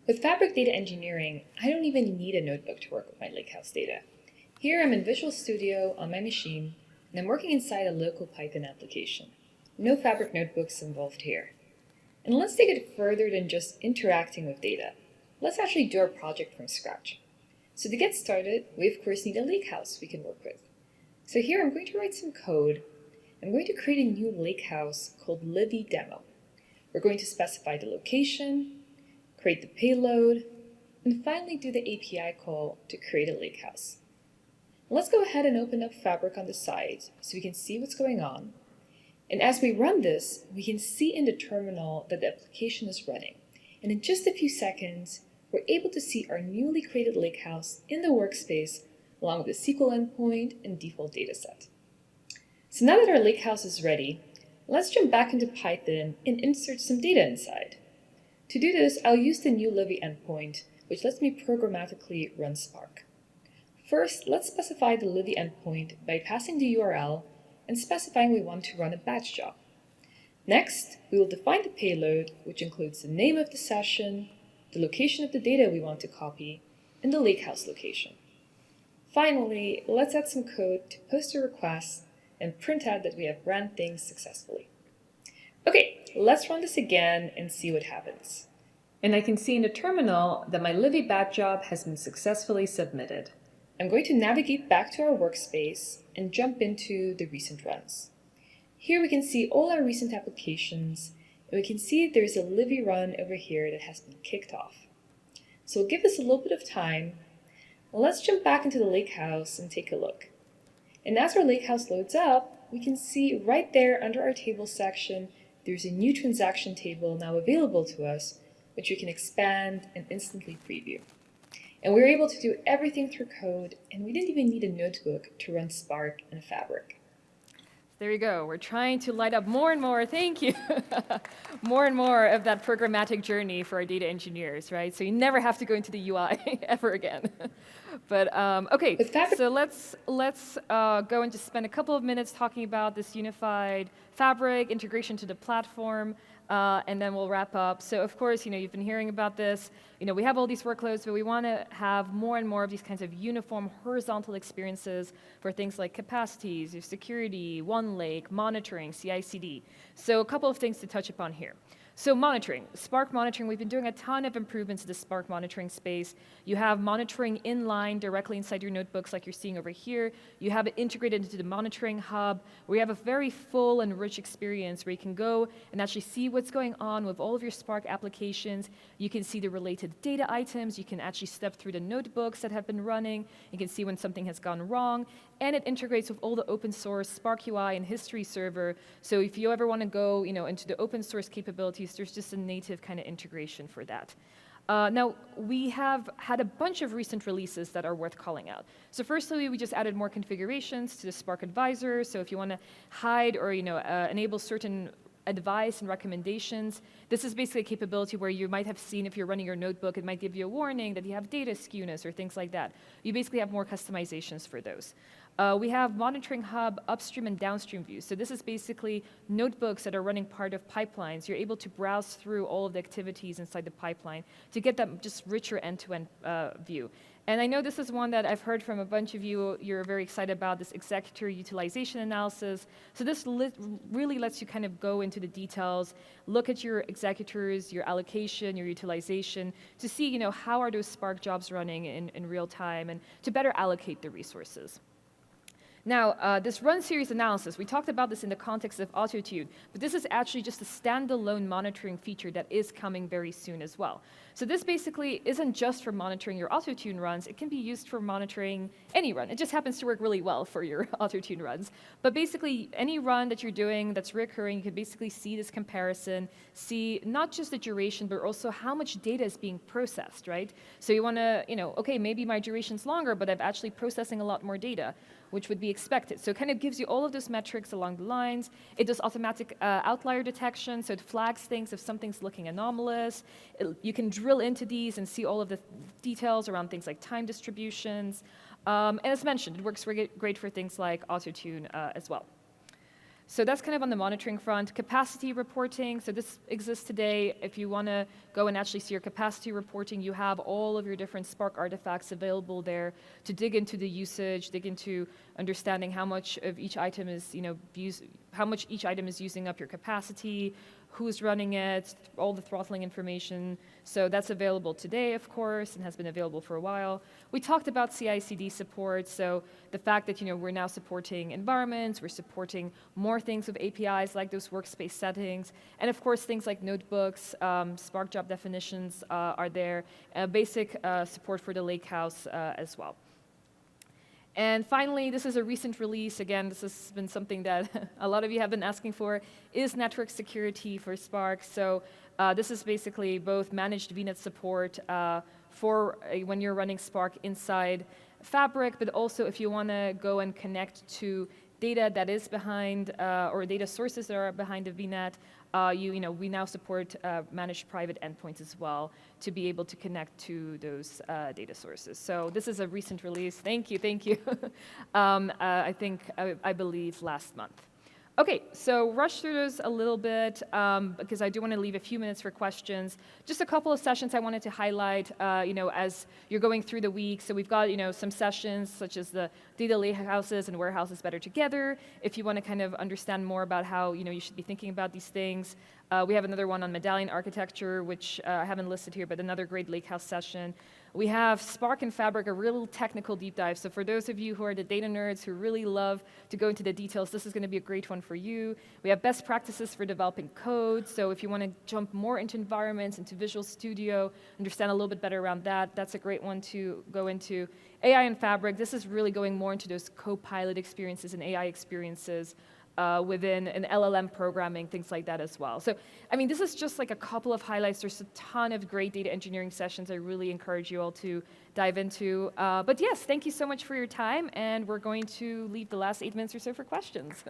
With Fabric Data Engineering, I don't even need a notebook to work with my Lakehouse data. Here I'm in Visual Studio on my machine, and I'm working inside a local Python application. No Fabric notebooks involved here. And let's take it further than just interacting with data. Let's actually do our project from scratch. So to get started, we of course need a Lakehouse we can work with. So here I'm going to write some code. I'm going to create a new Lakehouse called Livy Demo. We're going to specify the location, create the payload, and finally do the API call to create a Lakehouse. Let's go ahead and open up Fabric on the side so we can see what's going on. And as we run this, we can see in the terminal that the application is running. And in just a few seconds, we're able to see our newly created Lakehouse in the workspace along with the SQL endpoint and default dataset. So now that our Lakehouse is ready, let's jump back into Python and insert some data inside. To do this, I'll use the new Livy endpoint, which lets me programmatically run Spark. First, let's specify the Livy endpoint by passing the URL and specifying we want to run a batch job. Next, we will define the payload, which includes the name of the session, the location of the data we want to copy, and the Lakehouse location. Finally, let's add some code to post a request and print out that we have ran things successfully. Okay, let's run this again and see what happens. And I can see in the terminal that my Livy batch job has been successfully submitted. I'm going to navigate back to our workspace and jump into the recent runs. Here we can see all our recent applications, and we can see there's a Livy run over here that has been kicked off. So we'll give this a little bit of time. Let's jump back into the Lakehouse and take a look. And as our Lakehouse loads up, we can see right there under our table section, there's a new transaction table now available to us, which we can expand and instantly preview. And we were able to do everything through code, and we didn't even need a notebook to run Spark and Fabric. There you go. We're trying to light up more and more, thank you, more and more of that programmatic journey for our data engineers, right? So you never have to go into the UI ever again. But okay, so let's go and just spend a couple of minutes talking about this unified Fabric integration to the platform, and then we'll wrap up. So of course, you've been hearing about this. We have all these workloads, but we want to have more and more of these kinds of uniform horizontal experiences for things like capacities, your security, OneLake, monitoring, CI/CD. So a couple of things to touch upon here. So monitoring, Spark monitoring, we've been doing a ton of improvements to the Spark monitoring space. You have monitoring inline directly inside your notebooks like you're seeing over here. You have it integrated into the monitoring hub. We have a very full and rich experience where you can go and actually see what's going on with all of your Spark applications. You can see the related data items. You can actually step through the notebooks that have been running. You can see when something has gone wrong. And it integrates with all the open source Spark UI and history server. So if you ever want to go into the open source capabilities, there's just a native kind of integration for that. Now, we have had a bunch of recent releases that are worth calling out. So firstly, we just added more configurations to the Spark Advisor. So if you want to hide or enable certain advice and recommendations, this is basically a capability where you might have seen if you're running your notebook, it might give you a warning that you have data skewness or things like that. You basically have more customizations for those. We have Monitoring Hub upstream and downstream views. So this is basically notebooks that are running part of pipelines. You're able to browse through all of the activities inside the pipeline to get that just richer end-to-end view. And I know this is one that I've heard from a bunch of you, you're very excited about, this executor utilization analysis. So this really lets you kind of go into the details, look at your executors, your allocation, your utilization, to see how are those Spark jobs running in real time and to better allocate the resources. Now, this run series analysis, we talked about this in the context of Autotune, but this is actually just a standalone monitoring feature that is coming very soon as well. So this basically isn't just for monitoring your Autotune runs, it can be used for monitoring any run. It just happens to work really well for your Autotune runs. But basically, any run that you're doing that's recurring, you can basically see this comparison, see not just the duration, but also how much data is being processed, right? So you want to, okay, maybe my duration's longer, but I'm actually processing a lot more data, which would be expected. So it kind of gives you all of those metrics along the lines. It does automatic outlier detection, so it flags things if something's looking anomalous. You can drill into these and see all of the details around things like time distributions. And as mentioned, it works great for things like Autotune as well. So that's kind of on the monitoring front. Capacity reporting, so this exists today. If you want to go and actually see your capacity reporting, you have all of your different Spark artifacts available there to dig into the usage, dig into understanding how much of each item is, how much each item is using up your capacity, who's running it, all the throttling information. So that's available today, of course, and has been available for a while. We talked about CI/CD support, so the fact that we're now supporting environments, we're supporting more things with APIs like those workspace settings, and of course things like notebooks, Spark job definitions are there, basic support for the Lakehouse as well. And finally, this is a recent release. Again, this has been something that a lot of you have been asking for, is network security for Spark. So this is basically both managed VNet support for when you're running Spark inside Fabric, but also if you want to go and connect to data that is behind, or data sources that are behind the VNet, we now support managed private endpoints as well to be able to connect to those data sources. So this is a recent release. Thank you. I believe last month. Okay, so rush through those a little bit because I do want to leave a few minutes for questions. Just a couple of sessions I wanted to highlight, as you're going through the week. So we've got, some sessions such as the data lakehouses and warehouses better together. If you want to kind of understand more about how, you should be thinking about these things. We have another one on medallion architecture, which I haven't listed here, but another great lakehouse session. We have Spark and Fabric, a real technical deep dive. So for those of you who are the data nerds who really love to go into the details, this is going to be a great one for you. We have best practices for developing code. So if you want to jump more into environments, into Visual Studio, understand a little bit better around that, that's a great one to go into. AI and Fabric, this is really going more into those co-pilot experiences and AI experiences within an LLM programming, things like that as well. So, this is just like a couple of highlights. There's a ton of great data engineering sessions I really encourage you all to dive into. But yes, thank you so much for your time, and we're going to leave the last 8 minutes or so for questions.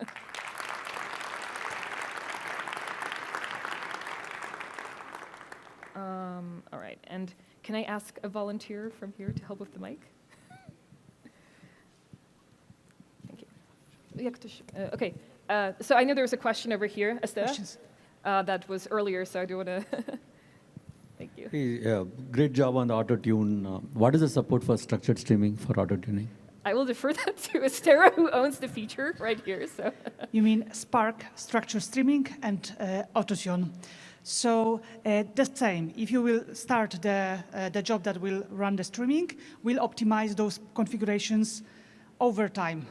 All right, and can I ask a volunteer from here to help with the mic? Thank you. Okay. So I know there was a question over here, Esther, that was earlier, so I do want to thank you. Hey, great job on the Autotune. What is the support for structured streaming for Autotuning? I will defer that to Esther, who owns the feature right here. So. You mean Spark, structured streaming, and Autotune. So the same. If you will start the job that will run the streaming, we'll optimize those configurations over time.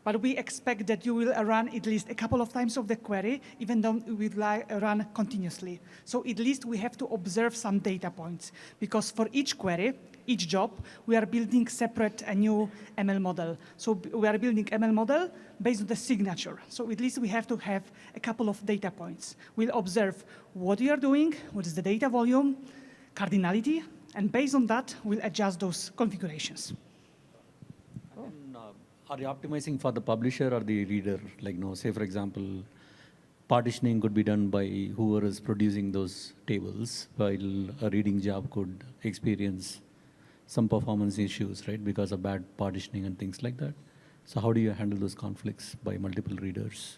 But we expect that you will run at least a couple of times of the query, even though we will run continuously. So at least we have to observe some data points, because for each query, each job, we are building separate a new ML model. So we are building ML model based on the signature. So at least we have to have a couple of data points. We'll observe what you are doing, what is the data volume, cardinality, and based on that, we'll adjust those configurations. Are you optimizing for the publisher or the reader? Like, say for example, partitioning could be done by whoever is producing those tables, while a reading job could experience some performance issues, right, because of bad partitioning and things like that. So how do you handle those conflicts by multiple readers?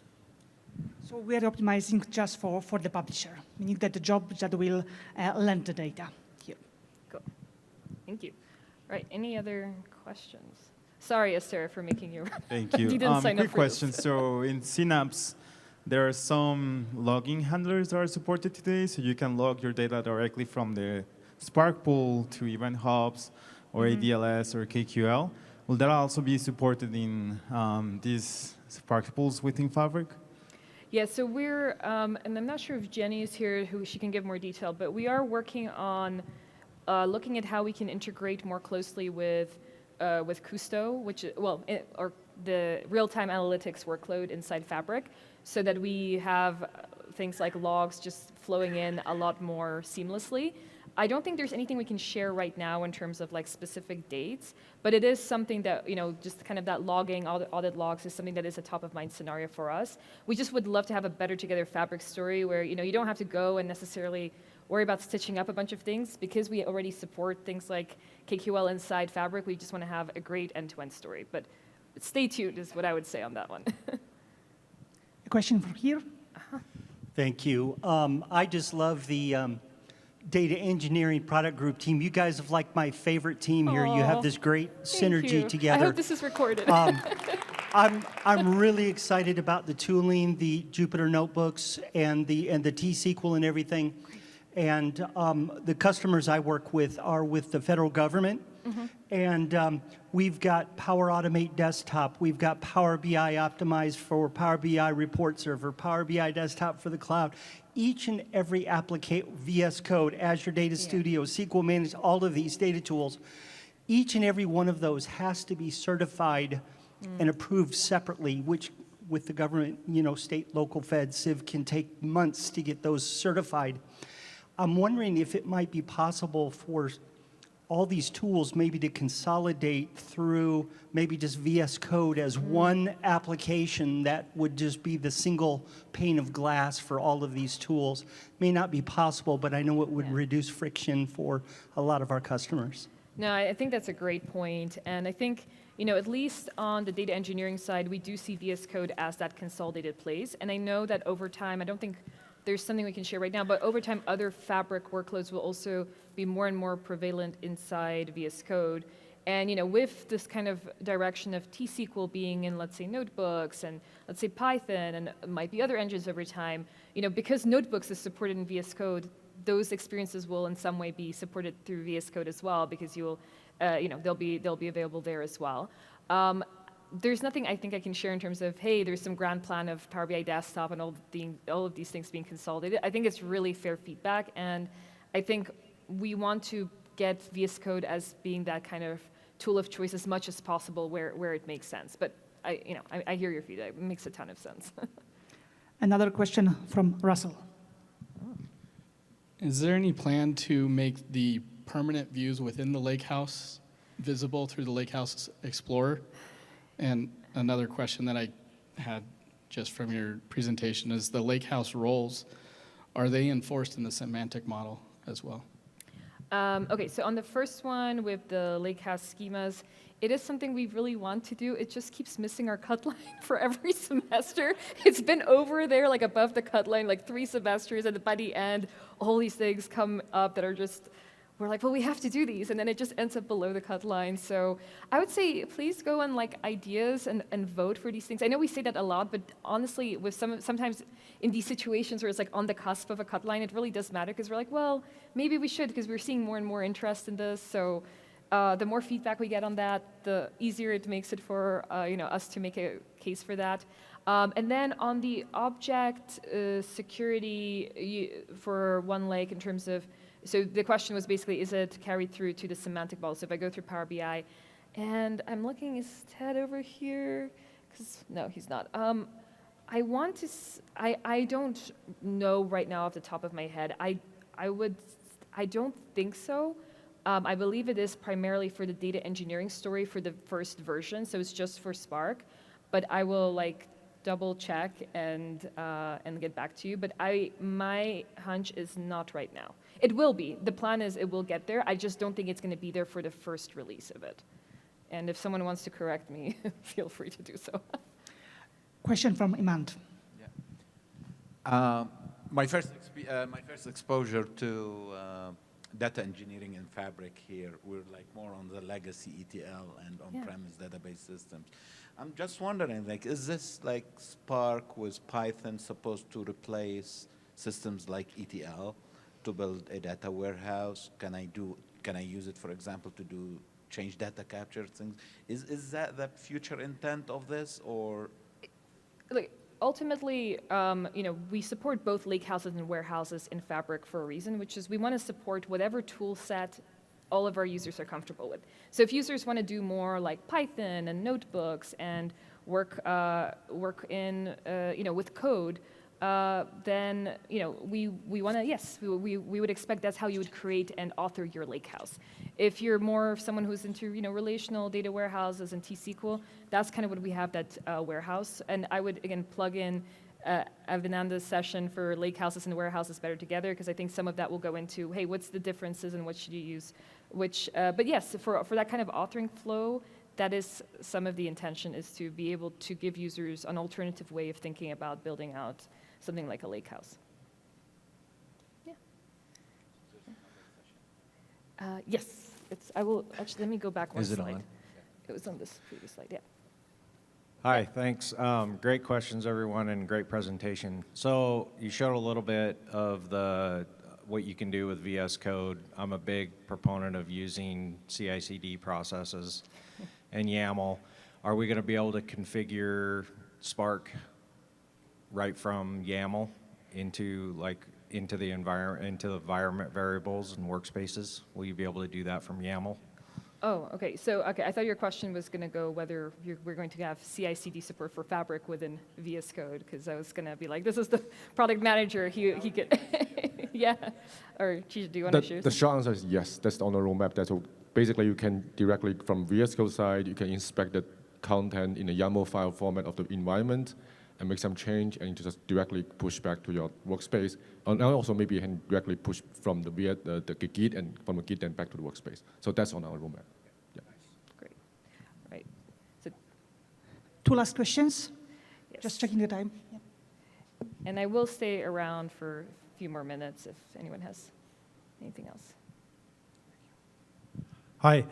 So we are optimizing just for the publisher, meaning that the job that will lend the data here. Cool. Thank you. All right, any other questions? Sorry, Esther, for making you. Thank you. You didn't sign up quick for question. this. So in Synapse, there are some logging handlers that are supported today, so you can log your data directly from the Spark pool to event hubs or ADLS or KQL. will that also be supported in these Spark tools within Fabric? Yeah, so we're, and I'm not sure if Jenny is here, who she can give more detail, but we are working on looking at how we can integrate more closely with Kusto, which or the real-time analytics workload inside Fabric, so that we have things like logs just flowing in a lot more seamlessly. I don't think there's anything we can share right now in terms of like specific dates, but it is something that, just kind of that logging, audit logs is something that is a top of mind scenario for us. We just would love to have a better together Fabric story where, you don't have to go and necessarily worry about stitching up a bunch of things because we already support things like KQL inside Fabric. We just want to have a great end-to-end story, but stay tuned is what I would say on that one. A question from here. Thank you. I just love the data engineering product group team. You guys have like my favorite team here. You have this great synergy together. I hope this is recorded. I'm really excited about the tooling, the Jupyter notebooks, and the T-SQL and everything. And the customers I work with are with the federal government. And we've got Power Automate Desktop. We've got Power BI optimized for Power BI Report Server, Power BI Desktop for the cloud. Each and every application, VS Code, Azure Data Studio, SQL Managed, all of these data tools, each and every one of those has to be certified and approved separately, which with the government, state, local, fed, civ can take months to get those certified. I'm wondering if it might be possible for all these tools maybe to consolidate through maybe just VS Code as one application that would just be the single pane of glass for all of these tools. May not be possible, but I know it would reduce friction for a lot of our customers. No, I think that's a great point. And I think, at least on the data engineering side, we do see VS Code as that consolidated place. And I know that over time, I don't think there's something we can share right now, but over time, other Fabric workloads will also be more and more prevalent inside VS Code. And with this kind of direction of T-SQL being in, let's say, notebooks and let's say Python and might be other engines over time, because notebooks is supported in VS Code, those experiences will in some way be supported through VS Code as well, because you'll, they'll be available there as well. There's nothing I think I can share in terms of, hey, there's some grand plan of Power BI Desktop and all of these things being consolidated. I think it's really fair feedback, and I think we want to get VS Code as being that kind of tool of choice as much as possible where it makes sense. But I hear your feedback. It makes a ton of sense. Another question from Russell. Is there any plan to make the permanent views within the Lakehouse visible through the Lakehouse Explorer? And another question that I had just from your presentation is the Lakehouse roles, are they enforced in the semantic model as well? Okay, so on the first one with the Lakehouse schemas, it is something we really want to do. It just keeps missing our cut line for every semester. It's been over there, like above the cut line, like 3 semesters, and by the end, all these things come up that are just, we're like, well, we have to do these, and then it just ends up below the cut line. So I would say, please go on like ideas and vote for these things. I know we say that a lot, but honestly, with sometimes in these situations where it's like on the cusp of a cut line, it really does matter, because we're like, well, maybe we should, because we're seeing more and more interest in this. So the more feedback we get on that, the easier it makes it for us to make a case for that. And then on the object security for OneLake in terms of, so the question was basically, is it carried through to the semantic model? So if I go through Power BI, and I'm looking, is Ted over here? No, he's not. I don't know right now off the top of my head. I don't think so. I believe it is primarily for the data engineering story for the first version, so it's just for Spark. But I will double check and get back to you. But my hunch is not right now. It will be. The plan is it will get there. I just don't think it's going to be there for the first release of it. And if someone wants to correct me, feel free to do so. Question from Imant. Yeah. My first exposure to data engineering in Fabric here, we're more on the legacy ETL and on-premise database systems. I'm just wondering, is this Spark with Python supposed to replace systems like ETL to build a data warehouse? Can I use it, for example, to do change data capture things. Is that the future intent of this, or? Like, ultimately, we support both lakehouses and warehouses in Fabric for a reason, which is we want to support whatever tool set all of our users are comfortable with. So if users want to do more like Python and notebooks and work in with code, then we want to, yes, we would expect that's how you would create and author your Lakehouse. If you're more someone who's into relational data warehouses and T-SQL, that's kind of what we have, that warehouse. And I would again plug in Avinanda's session for Lakehouses and warehouses better together, because I think some of that will go into, hey, what's the differences and what should you use? But yes, for that kind of authoring flow, that is some of the intention, is to be able to give users an alternative way of thinking about building out something like a lakehouse. Yeah. Yes, I will actually, let me go back one slide. Is it on? It was on this previous slide, yeah. Hi, thanks. Great questions, everyone, and great presentation. So you showed a little bit of what you can do with VS Code. I'm a big proponent of using CI/CD processes and YAML. Are we going to be able to configure Spark right from YAML into the environment variables and workspaces? Will you be able to do that from YAML? Oh, okay. So, I thought your question was going to go whether we're going to have CI/CD support for Fabric within VS Code, because I was going to be like, this is the product manager. He could, yeah. Or do you want to share? The short answer is yes. That's on the roadmap. Basically, you can directly from VS Code side, you can inspect the content in a YAML file format of the environment and make some change, and you just directly push back to your workspace. And also maybe you can directly push from the Git, and from the Git then back to the workspace. So that's on our roadmap. Yeah. Great. Right. So, 2 last questions. yes. Just checking the time. Yeah. And I will stay around for a few more minutes if anyone has anything else. Hi.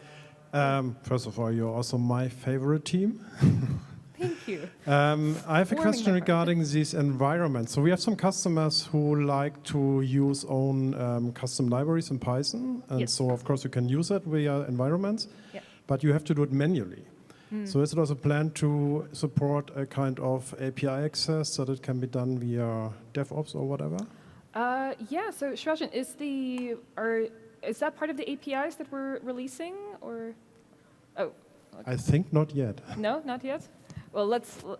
First of all, you're also my favorite team. Thank you. I have a Warming question my heart. regarding these environments. So we have some customers who like to use own custom libraries in Python. And Yes. so, of course, you can use it via environments. Yeah. But you have to do it manually. So is it also planned to support a kind of API access so that it can be done via DevOps or whatever? Yeah, so Shrajan, is that part of the APIs that we're releasing, or? Oh. I think not yet. No, not yet? Well,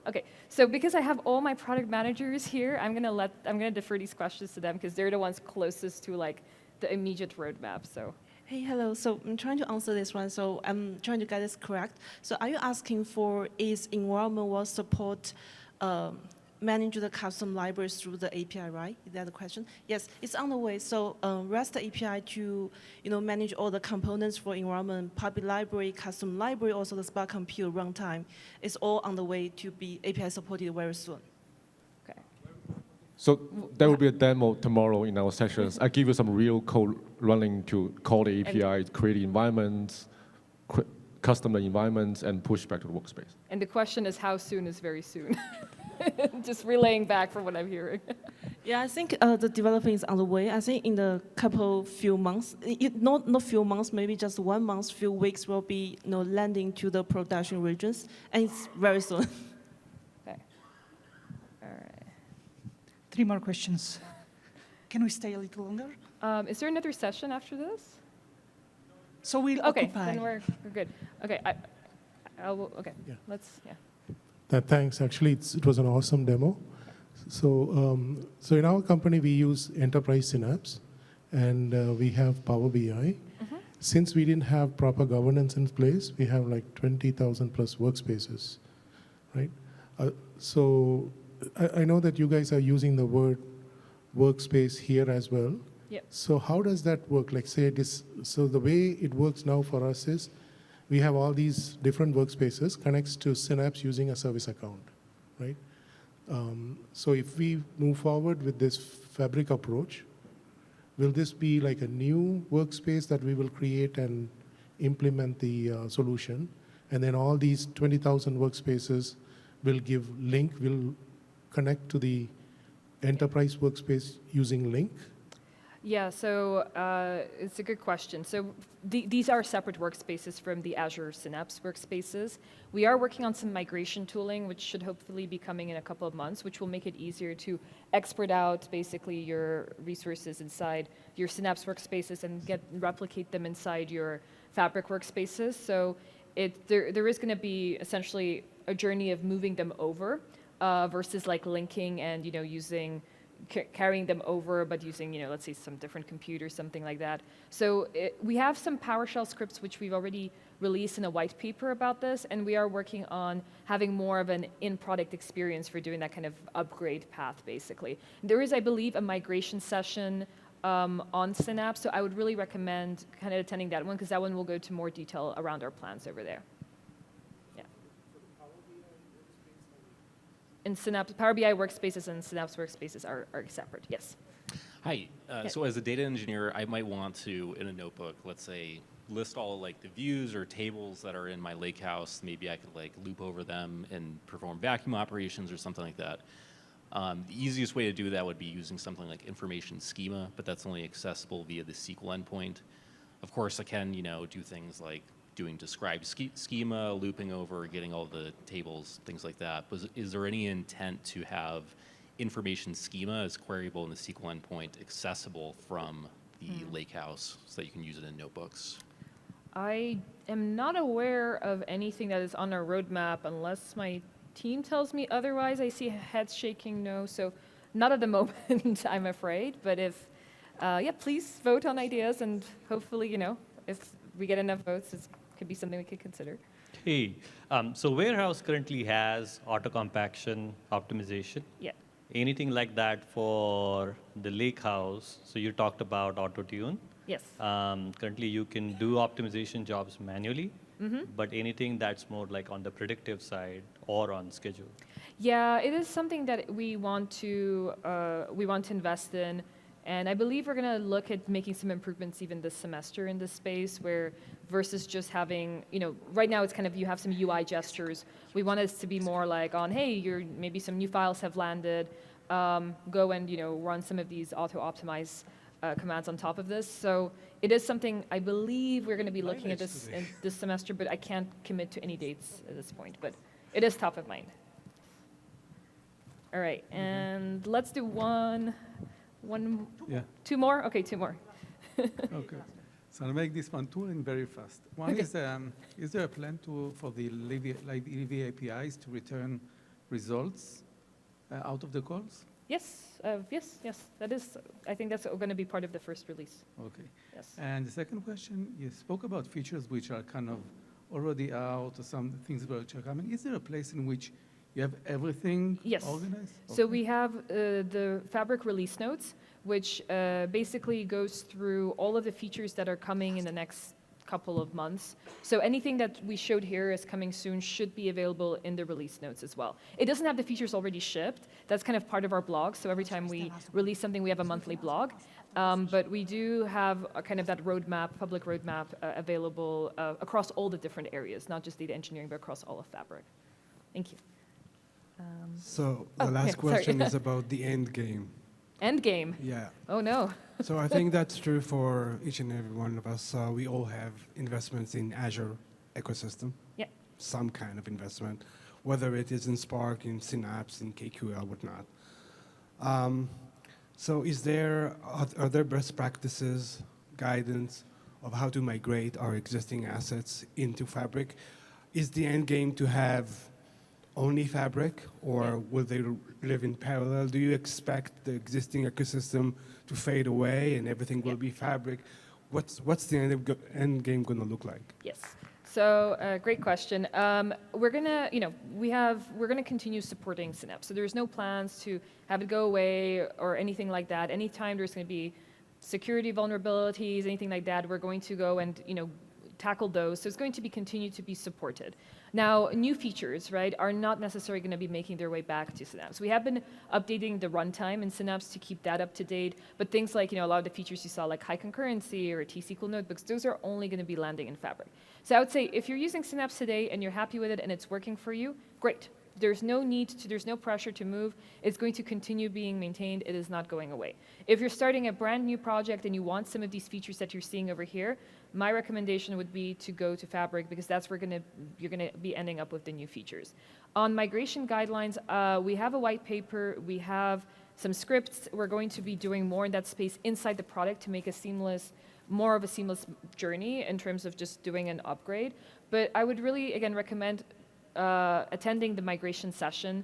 okay. So because I have all my product managers here, I'm gonna defer these questions to them, because they're the ones closest to like the immediate roadmap, so. Hey, hello. So I'm trying to answer this one. So I'm trying to get this correct. So are you asking for is environment will support manage the custom libraries through the API, right? Is that the question? Yes, it's on the way. So REST API to manage all the components for environment, public library, custom library, also the Spark Compute runtime is all on the way to be API supported very soon. Okay. So there will be a demo tomorrow in our sessions. I give you some real code running to call the API, create environments, custom the environments, and push back to the workspace. And the question is, how soon is very soon? Just relaying back from what I'm hearing. Yeah, I think the development is on the way. I think in the few months, not few months, maybe just 1 month, few weeks will be landing to the production regions, and it's very soon. Okay. All right. 3 more questions. Can we stay a little longer? Is there another session after this? So we'll Okay, occupy. then we're good. Okay, okay. Yeah. Let's, yeah. Thanks. Actually, it was an awesome demo. So, so in our company, we use Enterprise Synapse, and we have Power BI. Since we didn't have proper governance in place, we have like 20,000 plus workspaces, right? So I know that you guys are using the word workspace here as well. Yep. So how does that work? Like say this, so the way it works now for us is we have all these different workspaces connects to Synapse using a service account, right? So if we move forward with this Fabric approach, will this be like a new workspace that we will create and implement the solution? And then all these 20,000 workspaces will connect to the enterprise workspace using link? Yeah, so it's a good question. So these are separate workspaces from the Azure Synapse workspaces. We are working on some migration tooling, which should hopefully be coming in a couple of months, which will make it easier to export out basically your resources inside your Synapse workspaces and replicate them inside your Fabric workspaces. So there is going to be essentially a journey of moving them over versus like linking and using carrying them over, but using, let's say some different computer, something like that. So we have some PowerShell scripts which we've already released in a white paper about this, and we are working on having more of an in-product experience for doing that kind of upgrade path, basically. There is, I believe, a migration session on Synapse, so I would really recommend kind of attending that one, because that one will go to more detail around our plans over there. In Synapse, Power BI workspaces and Synapse workspaces are separate, yes. Hi, so as a data engineer, I might want to, in a notebook, let's say, list all like the views or tables that are in my Lakehouse. Maybe I could like loop over them and perform vacuum operations or something like that. The easiest way to do that would be using something like information schema, but that's only accessible via the SQL endpoint. Of course, I can, do things like doing described schema, looping over, getting all the tables, things like that. But is there any intent to have information schema as queryable in the SQL endpoint accessible from the Lakehouse so that you can use it in notebooks? I am not aware of anything that is on our roadmap unless my team tells me otherwise. I see heads shaking no, so not at the moment, I'm afraid. But if, please vote on ideas, and hopefully, if we get enough votes, it could be something we could consider. Hey, so Warehouse currently has auto-compaction optimization. Yeah. Anything like that for the Lakehouse? So you talked about Autotune. Yes. Currently, you can do optimization jobs manually, but anything that's more like on the predictive side or on schedule? Yeah, it is something that we want to invest in. And I believe we're going to look at making some improvements even this semester in this space, where versus just having, right now it's kind of you have some UI gestures. We want us to be more like on, hey, maybe some new files have landed. Go and run some of these auto-optimize commands on top of this. So it is something I believe we're going to be looking at this in this semester, but I can't commit to any dates at this point. But it is top of mind. All right, and let's do two more? Okay, two more. Okay. So I'll make this one tooling very fast. One is there a plan for the Levy APIs to return results out of the calls? Yes, yes. That is, I think that's going to be part of the first release. Okay. Yes. And the second question, you spoke about features which are kind of already out, or some things which are coming. Is there a place in which you have everything organized? So we have the Fabric release notes, which basically goes through all of the features that are coming in the next couple of months. So anything that we showed here is coming soon should be available in the release notes as well. It doesn't have the features already shipped. That's kind of part of our blog. So every time we release something, we have a monthly blog. But we do have a kind of that roadmap, public roadmap available across all the different areas, not just data engineering, but across all of Fabric. Thank you. So the last question is about the end game. End game? Yeah. Oh, no. So I think that's true for each and every one of us. We all have investments in Azure ecosystem. Yeah. Some kind of investment, whether it is in Spark, in Synapse, in KQL, whatnot. So are there best practices, guidance of how to migrate our existing assets into Fabric? Is the end game to have only Fabric, or will they live in parallel? Do you expect the existing ecosystem to fade away and everything will be Fabric? What's the end game going to look like? Yes. So great question. We're gonna continue supporting Synapse. So there's no plans to have it go away or anything like that. Anytime there's going to be security vulnerabilities, anything like that, we're going to go and tackle those. So it's going to be continue to be supported. Now, new features, right, are not necessarily going to be making their way back to Synapse. We have been updating the runtime in Synapse to keep that up to date, but things like, a lot of the features you saw, like high concurrency or T-SQL notebooks, those are only going to be landing in Fabric. So I would say if you're using Synapse today and you're happy with it and it's working for you, great. There's no need to, there's no pressure to move. It's going to continue being maintained. It is not going away. If you're starting a brand new project and you want some of these features that you're seeing over here, my recommendation would be to go to Fabric, because that's where you're gonna be ending up with the new features. On migration guidelines, we have a white paper, we have some scripts. We're going to be doing more in that space inside the product to make a seamless, more of a seamless journey in terms of just doing an upgrade. But I would really, again, recommend attending the migration session,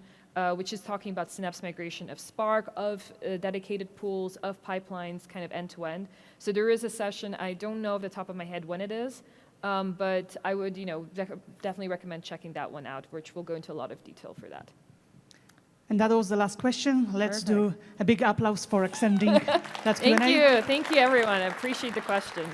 which is talking about Synapse migration of Spark, of dedicated pools, of pipelines, kind of end-to-end. So there is a session, I don't know off the top of my head when it is, but I would, definitely recommend checking that one out, which will go into a lot of detail for that. And that was the last question. Let's do a big applause for extending that Q&A. Thank you everyone. I appreciate the questions.